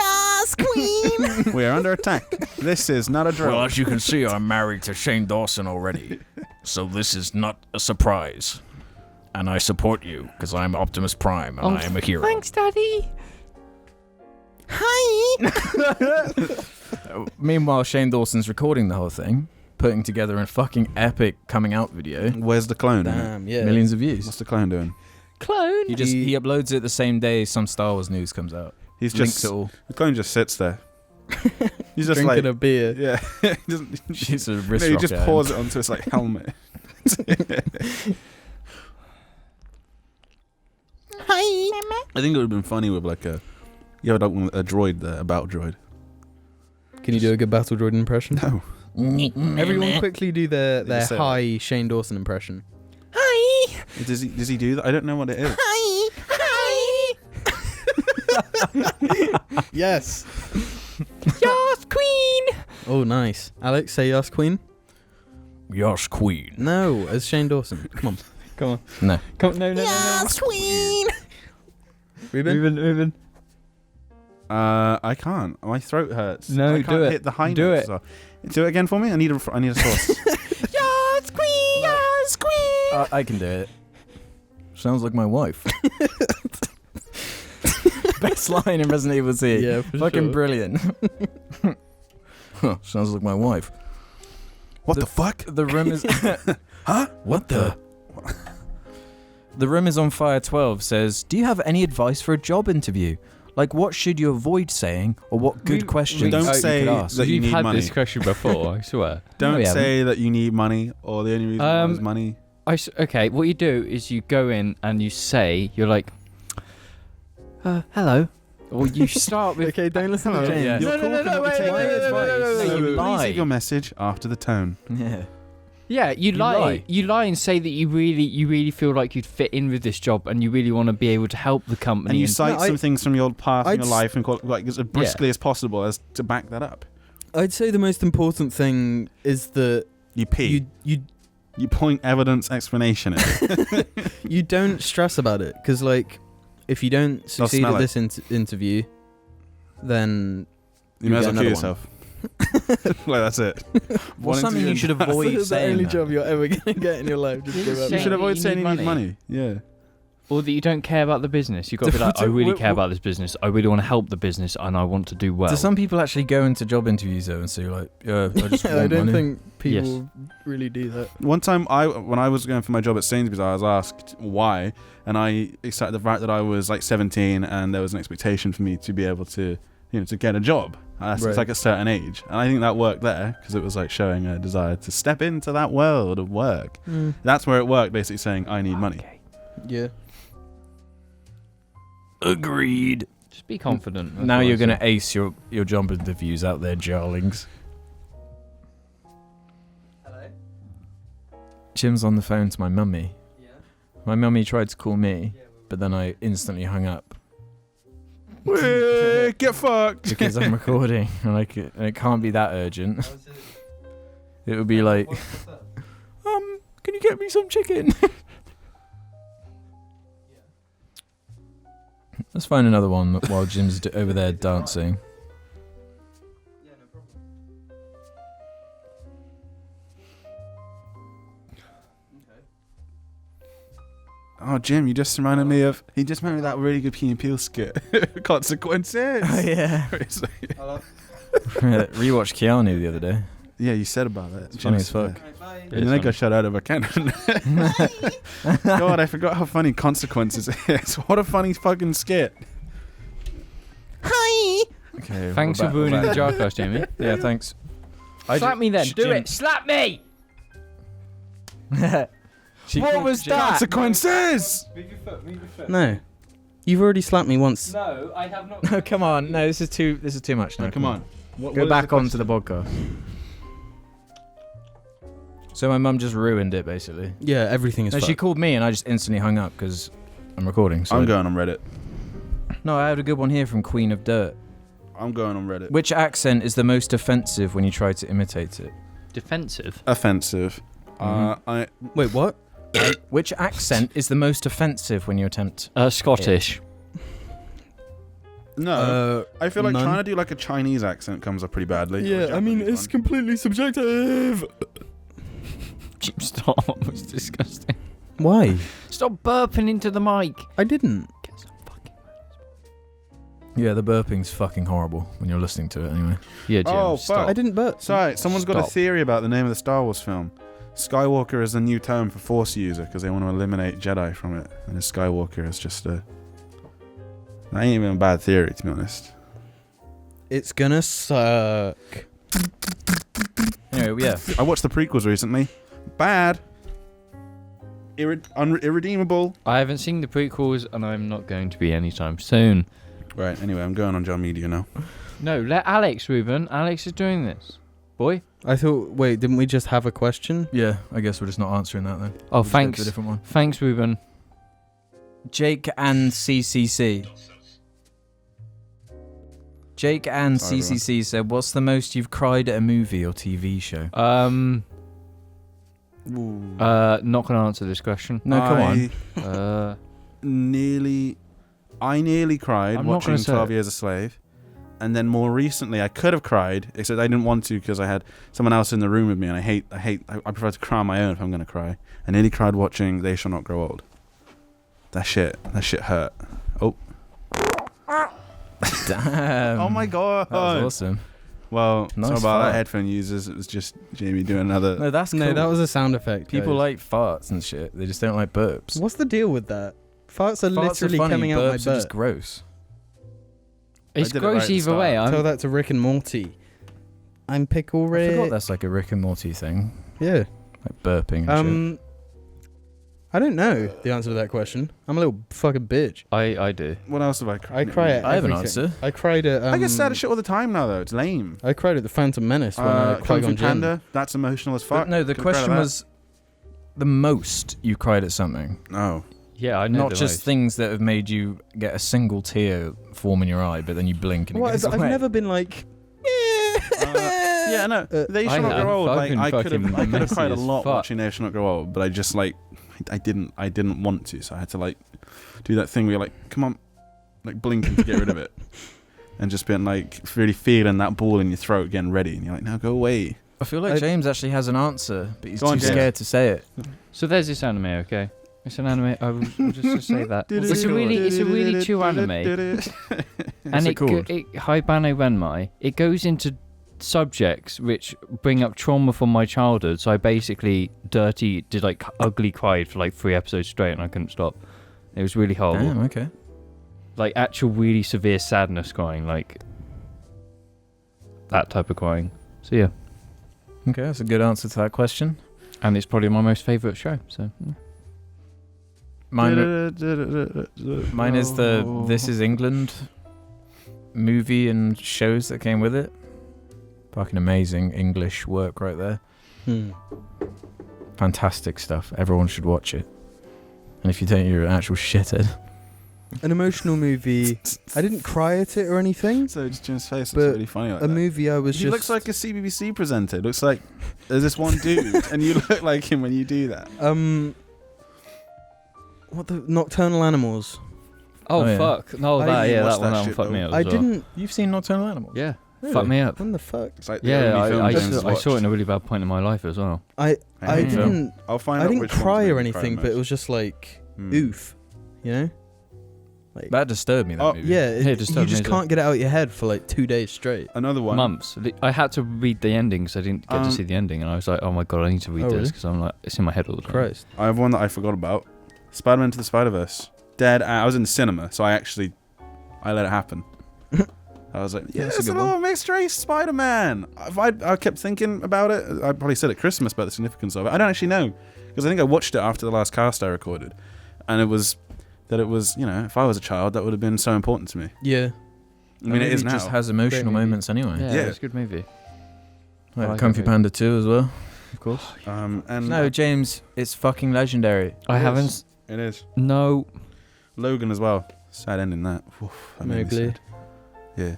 [SPEAKER 1] We are under attack. This is not a drill.
[SPEAKER 5] Well, as you can see, I'm married to Shane Dawson already. So this is not a surprise. And I support you, because I'm Optimus Prime, and I am a hero.
[SPEAKER 2] Thanks, Daddy.
[SPEAKER 4] Meanwhile, Shane Dawson's recording the whole thing, putting together a fucking epic coming out video.
[SPEAKER 1] Where's the clone?
[SPEAKER 3] Damn, yeah.
[SPEAKER 4] Millions of views.
[SPEAKER 1] What's the clone doing?
[SPEAKER 2] Clone.
[SPEAKER 4] He uploads it the same day some Star Wars news comes out.
[SPEAKER 1] He's
[SPEAKER 4] Links
[SPEAKER 1] just
[SPEAKER 4] it all.
[SPEAKER 1] the clone just sits there. He's just
[SPEAKER 3] Drinking
[SPEAKER 1] like
[SPEAKER 3] a beer.
[SPEAKER 1] yeah. He doesn't-
[SPEAKER 4] She's a
[SPEAKER 1] no,
[SPEAKER 4] wrist
[SPEAKER 1] he
[SPEAKER 4] rocket
[SPEAKER 1] just
[SPEAKER 4] at him.
[SPEAKER 1] pours it onto his like helmet. I think it would have been funny with like a droid there, a battle droid.
[SPEAKER 3] Can you do a good Battle Droid impression?
[SPEAKER 1] No.
[SPEAKER 3] Everyone quickly do their
[SPEAKER 1] just say it.
[SPEAKER 3] high Shane Dawson impression.
[SPEAKER 1] Does he do that? I don't know what it is.
[SPEAKER 3] Yes.
[SPEAKER 2] Yes, Queen.
[SPEAKER 3] Oh, nice. Alex, say yes, Queen.
[SPEAKER 5] Yosh Queen.
[SPEAKER 3] No, as Shane Dawson. Come on.
[SPEAKER 2] Come on.
[SPEAKER 4] No.
[SPEAKER 2] Come. No.
[SPEAKER 3] Ruben.
[SPEAKER 2] Ruben.
[SPEAKER 1] I can't. My throat hurts.
[SPEAKER 2] No,
[SPEAKER 1] I can't
[SPEAKER 2] do it.
[SPEAKER 1] hit the high
[SPEAKER 2] Do
[SPEAKER 1] notes.
[SPEAKER 2] it.
[SPEAKER 1] So. Do it again for me. I need a source.
[SPEAKER 4] I can do it. Sounds like my wife. Best line in Resident Evil 2.
[SPEAKER 3] Yeah, for
[SPEAKER 4] Fucking
[SPEAKER 3] sure.
[SPEAKER 4] brilliant. Sounds like my wife.
[SPEAKER 1] What the fuck?
[SPEAKER 4] The room is...
[SPEAKER 1] Huh?
[SPEAKER 4] What the? The Room is on Fire 12 says, do you have any advice for a job interview? Like, what should you avoid saying, or what good questions
[SPEAKER 1] don't
[SPEAKER 4] you
[SPEAKER 1] say
[SPEAKER 4] could ask?
[SPEAKER 1] that you
[SPEAKER 2] You've
[SPEAKER 1] need
[SPEAKER 2] had
[SPEAKER 1] money.
[SPEAKER 2] this question before, I swear.
[SPEAKER 1] Don't
[SPEAKER 2] No, we haven't.
[SPEAKER 1] say that you need money or the only reason why is money.
[SPEAKER 2] Okay, what you do is you go in and you say, you're like, hello. Or you start with...
[SPEAKER 3] Okay, don't listen to
[SPEAKER 1] Hello.
[SPEAKER 3] James.
[SPEAKER 2] Yeah.
[SPEAKER 1] You're
[SPEAKER 2] No,
[SPEAKER 1] cool, can we
[SPEAKER 2] wait,
[SPEAKER 1] take
[SPEAKER 2] wait,
[SPEAKER 1] your
[SPEAKER 2] wait,
[SPEAKER 1] advice?
[SPEAKER 2] wait, wait,
[SPEAKER 1] So
[SPEAKER 2] wait,
[SPEAKER 1] you
[SPEAKER 2] wait.
[SPEAKER 1] please
[SPEAKER 4] lie.
[SPEAKER 1] leave your message after the tone.
[SPEAKER 4] Yeah.
[SPEAKER 2] Yeah, you lie. You lie and say that you really feel like you'd fit in with this job and you really want to be able to help the company.
[SPEAKER 1] And you cite
[SPEAKER 3] No,
[SPEAKER 1] some things from your past in
[SPEAKER 3] I'd
[SPEAKER 1] your
[SPEAKER 3] s-
[SPEAKER 1] life and like as briskly as possible as to back that up.
[SPEAKER 3] I'd say the most important thing is that
[SPEAKER 1] You pee. You point evidence explanation at it.
[SPEAKER 3] you don't stress about it, because like if you don't succeed
[SPEAKER 1] smell
[SPEAKER 3] at
[SPEAKER 1] it.
[SPEAKER 3] this interview, then
[SPEAKER 1] You may as
[SPEAKER 3] get
[SPEAKER 1] well kill
[SPEAKER 3] another
[SPEAKER 1] yourself. Like, that's it.
[SPEAKER 4] What's something you should avoid
[SPEAKER 3] That's the
[SPEAKER 4] saying?
[SPEAKER 3] only
[SPEAKER 4] that?
[SPEAKER 3] job you're ever gonna get in your life. Just
[SPEAKER 2] You
[SPEAKER 3] give up.
[SPEAKER 1] You
[SPEAKER 2] Saying
[SPEAKER 1] should
[SPEAKER 2] that
[SPEAKER 1] avoid
[SPEAKER 2] you
[SPEAKER 1] saying
[SPEAKER 2] need
[SPEAKER 1] you need money. Yeah.
[SPEAKER 2] Or that you don't care about the business. You've got to be like, I really care about this business. I really want to help the business and I want to do well.
[SPEAKER 4] Do some people actually go into job interviews though and say like, yeah, I just
[SPEAKER 3] I
[SPEAKER 4] want
[SPEAKER 3] don't
[SPEAKER 4] money?
[SPEAKER 3] think people really do that.
[SPEAKER 1] One time, when I was going for my job at Sainsbury's, I was asked why, and I accepted the fact that I was like 17 and there was an expectation for me to be able to, to get a job. It's
[SPEAKER 3] Right.
[SPEAKER 1] like a certain age, and I think that worked there because it was like showing a desire to step into that world of work. That's where it worked, basically saying I need money.
[SPEAKER 2] Okay.
[SPEAKER 3] Yeah.
[SPEAKER 4] Agreed.
[SPEAKER 2] Just be confident. That's
[SPEAKER 4] Now
[SPEAKER 2] what I
[SPEAKER 4] you're going
[SPEAKER 2] say.
[SPEAKER 4] to ace your job interviews out there, jarlings.
[SPEAKER 3] Hello.
[SPEAKER 4] Jim's on the phone to my mummy.
[SPEAKER 3] Yeah.
[SPEAKER 4] My mummy tried to call me, but then I instantly hung up
[SPEAKER 1] Get fucked.
[SPEAKER 4] because I'm recording and and it can't be that urgent. It would be like, can you get me some chicken? Let's find another one while Jim's over there dancing.
[SPEAKER 3] Yeah, no problem.
[SPEAKER 1] Oh, Jim, you just reminded me of. He just reminded me of that really good Key and Peele skit. Consequences.
[SPEAKER 4] Oh yeah.
[SPEAKER 1] It's like-
[SPEAKER 4] Rewatched Keanu the other day.
[SPEAKER 1] yeah, you said about that.
[SPEAKER 4] It's funny as fuck.
[SPEAKER 1] And then I got shut out of a cannon. God, I forgot how funny Consequences is. What a funny fucking skit.
[SPEAKER 4] Okay.
[SPEAKER 2] Thanks for ruining the JARCAST, Jamie.
[SPEAKER 4] Yeah, thanks.
[SPEAKER 2] Slap me then. Do it. Slap me. What was that?
[SPEAKER 1] Consequences.
[SPEAKER 3] No. You've already slapped me once.
[SPEAKER 2] No, I have not.
[SPEAKER 4] No, come on. No, this is too much now.
[SPEAKER 1] No, come on.
[SPEAKER 4] Go back onto the podcast. So my mum just ruined it, basically.
[SPEAKER 3] Yeah, everything is
[SPEAKER 4] No, she
[SPEAKER 3] fucked.
[SPEAKER 4] called me and I just instantly hung up because I'm recording. So
[SPEAKER 1] I'm going on Reddit.
[SPEAKER 4] No, I had a good one here from Queen of Dirt.
[SPEAKER 1] I'm going on Reddit.
[SPEAKER 4] Which accent is the most offensive when you try to imitate it?
[SPEAKER 2] Defensive.
[SPEAKER 1] Offensive.
[SPEAKER 4] Mhm.
[SPEAKER 3] Wait, what?
[SPEAKER 4] Which accent is the most offensive when you attempt?
[SPEAKER 2] Scottish.
[SPEAKER 1] No. I feel like
[SPEAKER 3] none.
[SPEAKER 1] trying to do like a Chinese accent comes up pretty badly. Or a
[SPEAKER 3] Yeah, I mean,
[SPEAKER 1] Japanese
[SPEAKER 3] it's
[SPEAKER 1] one.
[SPEAKER 3] completely subjective.
[SPEAKER 2] Stop. It's disgusting.
[SPEAKER 3] Why?
[SPEAKER 2] Stop burping into the mic.
[SPEAKER 3] I didn't.
[SPEAKER 2] Get some fucking.
[SPEAKER 4] Yeah, the burping's fucking horrible when you're listening to it anyway.
[SPEAKER 2] Yeah, Jim.
[SPEAKER 1] Oh,
[SPEAKER 2] stop.
[SPEAKER 1] fuck.
[SPEAKER 3] I didn't burp.
[SPEAKER 1] Sorry, someone's got a
[SPEAKER 2] Stop.
[SPEAKER 1] theory about the name of the Star Wars film. Skywalker is a new term for Force user because they want to eliminate Jedi from it, and a Skywalker is just a. That ain't even a bad theory, to be honest.
[SPEAKER 3] It's gonna suck.
[SPEAKER 4] Anyway, yeah.
[SPEAKER 1] I watched the prequels recently. Bad. Irredeemable.
[SPEAKER 2] I haven't seen the prequels, and I'm not going to be anytime soon.
[SPEAKER 1] Right. Anyway, I'm going on John Media now.
[SPEAKER 2] No, let Alex, Ruben. Alex is doing this. Boy.
[SPEAKER 3] I thought. Wait, didn't we just have a question?
[SPEAKER 4] Yeah, I guess we're just not answering that then.
[SPEAKER 2] Oh,
[SPEAKER 4] We'll just go
[SPEAKER 2] thanks.
[SPEAKER 4] to a different one.
[SPEAKER 2] Thanks, Ruben.
[SPEAKER 4] Jake and CCC. Jake and
[SPEAKER 1] Sorry,
[SPEAKER 4] CCC said, "What's the most you've cried at a movie or TV show?"
[SPEAKER 2] Not gonna answer this question.
[SPEAKER 4] No, come on.
[SPEAKER 2] Uh,
[SPEAKER 1] I nearly cried
[SPEAKER 2] I'm not
[SPEAKER 1] watching
[SPEAKER 2] gonna say
[SPEAKER 1] 12
[SPEAKER 2] it.
[SPEAKER 1] Years a Slave. And then more recently, I could have cried, except I didn't want to because I had someone else in the room with me, and I prefer to cry on my own if I'm going to cry. I nearly cried watching They Shall Not Grow Old. That shit hurt. Oh.
[SPEAKER 4] Damn.
[SPEAKER 1] Oh my god.
[SPEAKER 4] That was awesome.
[SPEAKER 1] Well,
[SPEAKER 4] Nice
[SPEAKER 1] sorry about
[SPEAKER 4] fart.
[SPEAKER 1] that, headphone users. It was just Jamie doing another.
[SPEAKER 4] No, that's cool.
[SPEAKER 3] No, that was a sound effect.
[SPEAKER 4] People
[SPEAKER 3] guys.
[SPEAKER 4] like farts and shit. They just don't like burps.
[SPEAKER 3] What's the deal with that? Farts are
[SPEAKER 4] Farts
[SPEAKER 3] literally
[SPEAKER 4] are funny,
[SPEAKER 3] coming out my
[SPEAKER 4] burps are
[SPEAKER 3] butt.
[SPEAKER 4] just gross.
[SPEAKER 2] It's
[SPEAKER 1] did it
[SPEAKER 2] gross
[SPEAKER 1] right at the
[SPEAKER 2] either way.
[SPEAKER 1] start.
[SPEAKER 3] Tell that to Rick and Morty. I'm Pickle
[SPEAKER 4] I
[SPEAKER 3] Rick.
[SPEAKER 4] forgot that's like a Rick and Morty thing.
[SPEAKER 3] Yeah.
[SPEAKER 4] Like burping and shit.
[SPEAKER 3] I don't know the answer to that question. I'm a little fucking bitch.
[SPEAKER 2] I do.
[SPEAKER 1] What else have I cried?
[SPEAKER 3] I cry at
[SPEAKER 4] I have an
[SPEAKER 3] everything.
[SPEAKER 4] answer.
[SPEAKER 3] I cried at.
[SPEAKER 1] I get sad at shit all the time now, though. It's lame.
[SPEAKER 3] I cried at the Phantom Menace when
[SPEAKER 1] Kung Fu
[SPEAKER 3] Qui-Gon Jinn.
[SPEAKER 1] Panda. That's emotional as fuck.
[SPEAKER 4] But no, the
[SPEAKER 1] Could've cried at
[SPEAKER 4] question
[SPEAKER 1] that.
[SPEAKER 4] was the most you cried at something.
[SPEAKER 1] Oh.
[SPEAKER 2] Yeah, I know.
[SPEAKER 4] Not
[SPEAKER 2] the
[SPEAKER 4] just
[SPEAKER 2] most.
[SPEAKER 4] things that have made you get a single tear form in your eye, but then you blink and it
[SPEAKER 3] What?
[SPEAKER 4] goes
[SPEAKER 3] I've
[SPEAKER 4] away.
[SPEAKER 3] never been like.
[SPEAKER 1] Yeah, no. They
[SPEAKER 2] I
[SPEAKER 1] Shall Not
[SPEAKER 2] have.
[SPEAKER 1] Grow Old.
[SPEAKER 2] I've
[SPEAKER 1] Like,
[SPEAKER 2] been
[SPEAKER 1] I could have
[SPEAKER 2] fucking
[SPEAKER 1] cried a
[SPEAKER 2] messy as
[SPEAKER 1] lot
[SPEAKER 2] fuck.
[SPEAKER 1] watching They Shall Not Grow Old, but I just like I didn't want to, so I had to like do that thing where you're like, come on, like blinking to get rid of it, and just being like really feeling that ball in your throat, getting ready, and you're like, now go away.
[SPEAKER 4] I feel like James actually has an answer, but he's
[SPEAKER 1] Go on,
[SPEAKER 4] too
[SPEAKER 1] James.
[SPEAKER 4] scared to say it.
[SPEAKER 2] So there's this anime, okay? It's an anime. I will just say that it's a really true anime, and
[SPEAKER 4] it
[SPEAKER 2] it
[SPEAKER 4] called?
[SPEAKER 2] Haibane Renmai. It goes into subjects which bring up trauma from my childhood. So I basically did like ugly cried for like 3 episodes straight, and I couldn't stop. It was really horrible.
[SPEAKER 4] Damn, okay.
[SPEAKER 2] Like actual really severe sadness crying, like that type of crying. So yeah,
[SPEAKER 4] Okay, that's a good answer to that question.
[SPEAKER 2] and it's probably my most favourite show. So yeah.
[SPEAKER 4] Mine is the This Is England movie and shows that came with it. Fucking amazing English work right there. Fantastic stuff. Everyone should watch it. And if you don't, you're an actual shithead.
[SPEAKER 3] An emotional movie. I didn't cry at it or anything.
[SPEAKER 1] So just Jim's face
[SPEAKER 3] But
[SPEAKER 1] looks really funny like
[SPEAKER 3] A
[SPEAKER 1] that.
[SPEAKER 3] movie I was
[SPEAKER 1] He
[SPEAKER 3] just.
[SPEAKER 1] looks like a CBBC presenter. It looks like there's this one dude, and you look like him when you do that.
[SPEAKER 3] What the Nocturnal Animals?
[SPEAKER 2] Oh,
[SPEAKER 4] yeah.
[SPEAKER 2] fuck! No,
[SPEAKER 3] I
[SPEAKER 2] that
[SPEAKER 1] didn't watch
[SPEAKER 2] that one
[SPEAKER 1] that shit,
[SPEAKER 2] fucked me
[SPEAKER 1] though.
[SPEAKER 2] up.
[SPEAKER 3] I
[SPEAKER 2] as well.
[SPEAKER 3] didn't.
[SPEAKER 4] You've seen Nocturnal Animals?
[SPEAKER 2] Yeah,
[SPEAKER 4] Really?
[SPEAKER 2] fuck me up.
[SPEAKER 3] When the fuck?
[SPEAKER 1] It's like the
[SPEAKER 2] Yeah,
[SPEAKER 1] only film
[SPEAKER 2] I
[SPEAKER 1] James
[SPEAKER 2] saw it
[SPEAKER 1] watched.
[SPEAKER 2] in a really bad point in my life as well.
[SPEAKER 3] I
[SPEAKER 1] Hey,
[SPEAKER 3] didn't.
[SPEAKER 1] I'll find
[SPEAKER 3] I
[SPEAKER 1] out
[SPEAKER 3] didn't
[SPEAKER 1] which ones
[SPEAKER 3] cry
[SPEAKER 1] made
[SPEAKER 3] or
[SPEAKER 1] me
[SPEAKER 3] anything, but it was just like
[SPEAKER 1] Mm.
[SPEAKER 3] oof, you know. Like
[SPEAKER 4] That disturbed me, that
[SPEAKER 1] Oh,
[SPEAKER 4] movie.
[SPEAKER 3] yeah,
[SPEAKER 2] Yeah,
[SPEAKER 3] you
[SPEAKER 2] disturbed
[SPEAKER 3] just
[SPEAKER 2] me.
[SPEAKER 3] can't get it out of your head for like 2 days straight.
[SPEAKER 1] Another one.
[SPEAKER 2] Months. I had to read the ending because I didn't get to see the ending, and I was like, oh my god, I need to read
[SPEAKER 3] Oh,
[SPEAKER 2] this
[SPEAKER 3] really?
[SPEAKER 2] because I'm like, it's in my head all the time.
[SPEAKER 3] Christ.
[SPEAKER 1] I have one that I forgot about. Spider-Man Into the Spider-Verse. Dead. I was in the cinema, so I let it happen. I was like, yeah,
[SPEAKER 4] that's a
[SPEAKER 1] it's a
[SPEAKER 4] good one.
[SPEAKER 1] little mixed race Spider-Man. I kept thinking about it. I probably said at Christmas about the significance of it. I don't actually know, because I think I watched it after the last cast I recorded, and it was, you know, if I was a child, that would have been so important to me.
[SPEAKER 3] Yeah.
[SPEAKER 1] I mean, it is
[SPEAKER 4] It
[SPEAKER 1] now.
[SPEAKER 4] just has emotional
[SPEAKER 3] movie.
[SPEAKER 4] moments anyway.
[SPEAKER 2] Yeah,
[SPEAKER 1] Yeah.
[SPEAKER 2] it's a good movie.
[SPEAKER 4] Like
[SPEAKER 2] I like
[SPEAKER 4] Kung
[SPEAKER 2] that
[SPEAKER 4] Fu
[SPEAKER 2] movie.
[SPEAKER 4] Panda 2 as well, of course.
[SPEAKER 1] And
[SPEAKER 4] No, James, it's fucking legendary.
[SPEAKER 2] I
[SPEAKER 1] It
[SPEAKER 2] haven't.
[SPEAKER 1] is. It is.
[SPEAKER 2] No.
[SPEAKER 1] Logan as well. Sad ending that. Oof, that made me
[SPEAKER 3] Mowgli.
[SPEAKER 1] sad. Yeah.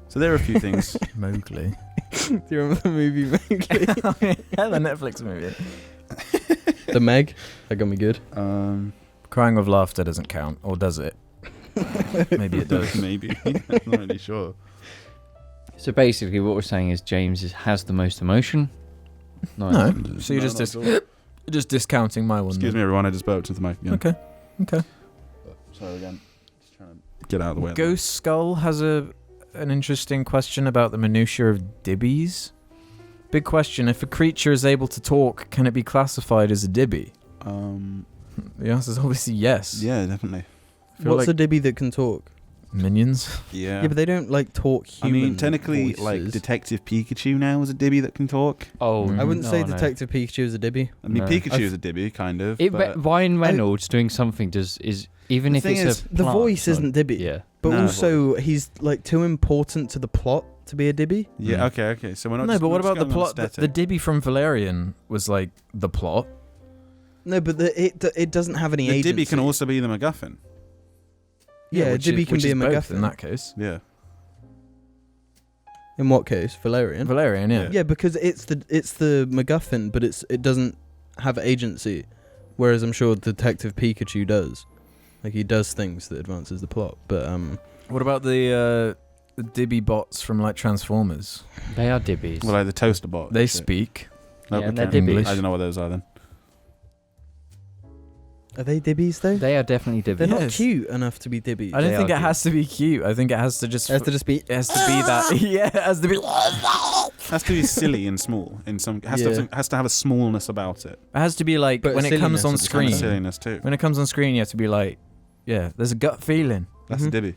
[SPEAKER 1] So there are a few things.
[SPEAKER 4] Mowgli.
[SPEAKER 3] Do you remember the movie Mowgli?
[SPEAKER 4] Yeah, the Netflix movie.
[SPEAKER 3] The Meg? That got me good.
[SPEAKER 4] Crying with laughter doesn't count, or does it? Maybe it does.
[SPEAKER 1] Maybe. I'm not really sure.
[SPEAKER 2] So basically, what we're saying is James has the most emotion.
[SPEAKER 4] No, so you're
[SPEAKER 1] No,
[SPEAKER 4] just
[SPEAKER 1] not at all.
[SPEAKER 4] just discounting my one.
[SPEAKER 1] Excuse me, everyone. I just burped into the mic again.
[SPEAKER 4] Okay.
[SPEAKER 1] Sorry again. Just trying to get out of the way.
[SPEAKER 4] Ghost Skull has an interesting question about the minutiae of dibbies. Big question: if a creature is able to talk, can it be classified as a dibby? The answer is obviously yes.
[SPEAKER 1] Yeah, definitely.
[SPEAKER 4] I feel
[SPEAKER 3] What's
[SPEAKER 4] like
[SPEAKER 3] a dibby that can talk?
[SPEAKER 4] minions.
[SPEAKER 1] Yeah.
[SPEAKER 3] Yeah, but they don't like talk
[SPEAKER 1] I
[SPEAKER 3] human
[SPEAKER 1] mean, technically, like
[SPEAKER 3] voices.
[SPEAKER 1] Detective Pikachu now is a dibby that can talk.
[SPEAKER 2] Oh,
[SPEAKER 4] I
[SPEAKER 3] I wouldn't
[SPEAKER 2] no,
[SPEAKER 3] say
[SPEAKER 2] no.
[SPEAKER 3] Detective Pikachu is a dibby.
[SPEAKER 1] I mean,
[SPEAKER 4] No.
[SPEAKER 1] Pikachu is a dibby, kind of. but
[SPEAKER 2] Ryan Reynolds doing something is even
[SPEAKER 1] The
[SPEAKER 2] if
[SPEAKER 1] thing
[SPEAKER 2] it's
[SPEAKER 1] is,
[SPEAKER 2] a
[SPEAKER 3] The
[SPEAKER 2] plant,
[SPEAKER 3] voice
[SPEAKER 2] not-
[SPEAKER 3] isn't dibby.
[SPEAKER 2] Yeah.
[SPEAKER 3] But
[SPEAKER 1] No.
[SPEAKER 3] also, he's like too important to the plot to be a dibby.
[SPEAKER 1] yeah,
[SPEAKER 4] Mm.
[SPEAKER 1] okay. So we're not.
[SPEAKER 4] No,
[SPEAKER 1] just,
[SPEAKER 4] but
[SPEAKER 1] we're
[SPEAKER 4] what
[SPEAKER 1] just
[SPEAKER 4] about the
[SPEAKER 1] going on
[SPEAKER 4] plot? The
[SPEAKER 1] aesthetic.
[SPEAKER 4] dibby from Valerian was like the plot.
[SPEAKER 3] No, but it doesn't have any
[SPEAKER 1] The
[SPEAKER 3] agency.
[SPEAKER 1] dibby can also be the MacGuffin.
[SPEAKER 3] Yeah,
[SPEAKER 4] which
[SPEAKER 3] dibby
[SPEAKER 4] is-
[SPEAKER 3] can
[SPEAKER 4] which
[SPEAKER 3] be
[SPEAKER 4] is
[SPEAKER 3] a
[SPEAKER 4] both
[SPEAKER 3] MacGuffin.
[SPEAKER 4] in that case.
[SPEAKER 1] Yeah.
[SPEAKER 3] In what case? Valerian?
[SPEAKER 4] Valerian, yeah.
[SPEAKER 3] Yeah, because it's the MacGuffin, but it doesn't have agency. Whereas I'm sure Detective Pikachu does. Like he does things that advances the plot. But
[SPEAKER 4] What about the the Dibby bots from like Transformers.
[SPEAKER 2] They are dibbies.
[SPEAKER 1] Well, like the toaster bot.
[SPEAKER 4] They
[SPEAKER 1] shit.
[SPEAKER 4] speak.
[SPEAKER 1] Oh,
[SPEAKER 2] Yeah, and
[SPEAKER 1] okay.
[SPEAKER 2] they're dibbies.
[SPEAKER 1] I don't know what those are then.
[SPEAKER 3] Are they dibbies though?
[SPEAKER 2] They are definitely dibbies.
[SPEAKER 3] They're not
[SPEAKER 4] Yes.
[SPEAKER 3] cute enough to be dibbies.
[SPEAKER 4] I don't
[SPEAKER 2] They
[SPEAKER 4] think
[SPEAKER 2] are
[SPEAKER 4] it has to be cute. I think it has to just.
[SPEAKER 3] It has to just be.
[SPEAKER 4] It has to be that. Yeah, it has to be.
[SPEAKER 1] Has to be silly and small. In some, has to have a smallness about it.
[SPEAKER 4] It has to be like
[SPEAKER 3] But
[SPEAKER 4] when it comes
[SPEAKER 3] silliness
[SPEAKER 4] on
[SPEAKER 3] at the
[SPEAKER 1] Kind
[SPEAKER 4] screen.
[SPEAKER 1] of silliness too.
[SPEAKER 4] When it comes on screen, you have to be like, yeah, there's a gut feeling.
[SPEAKER 1] That's a dibby.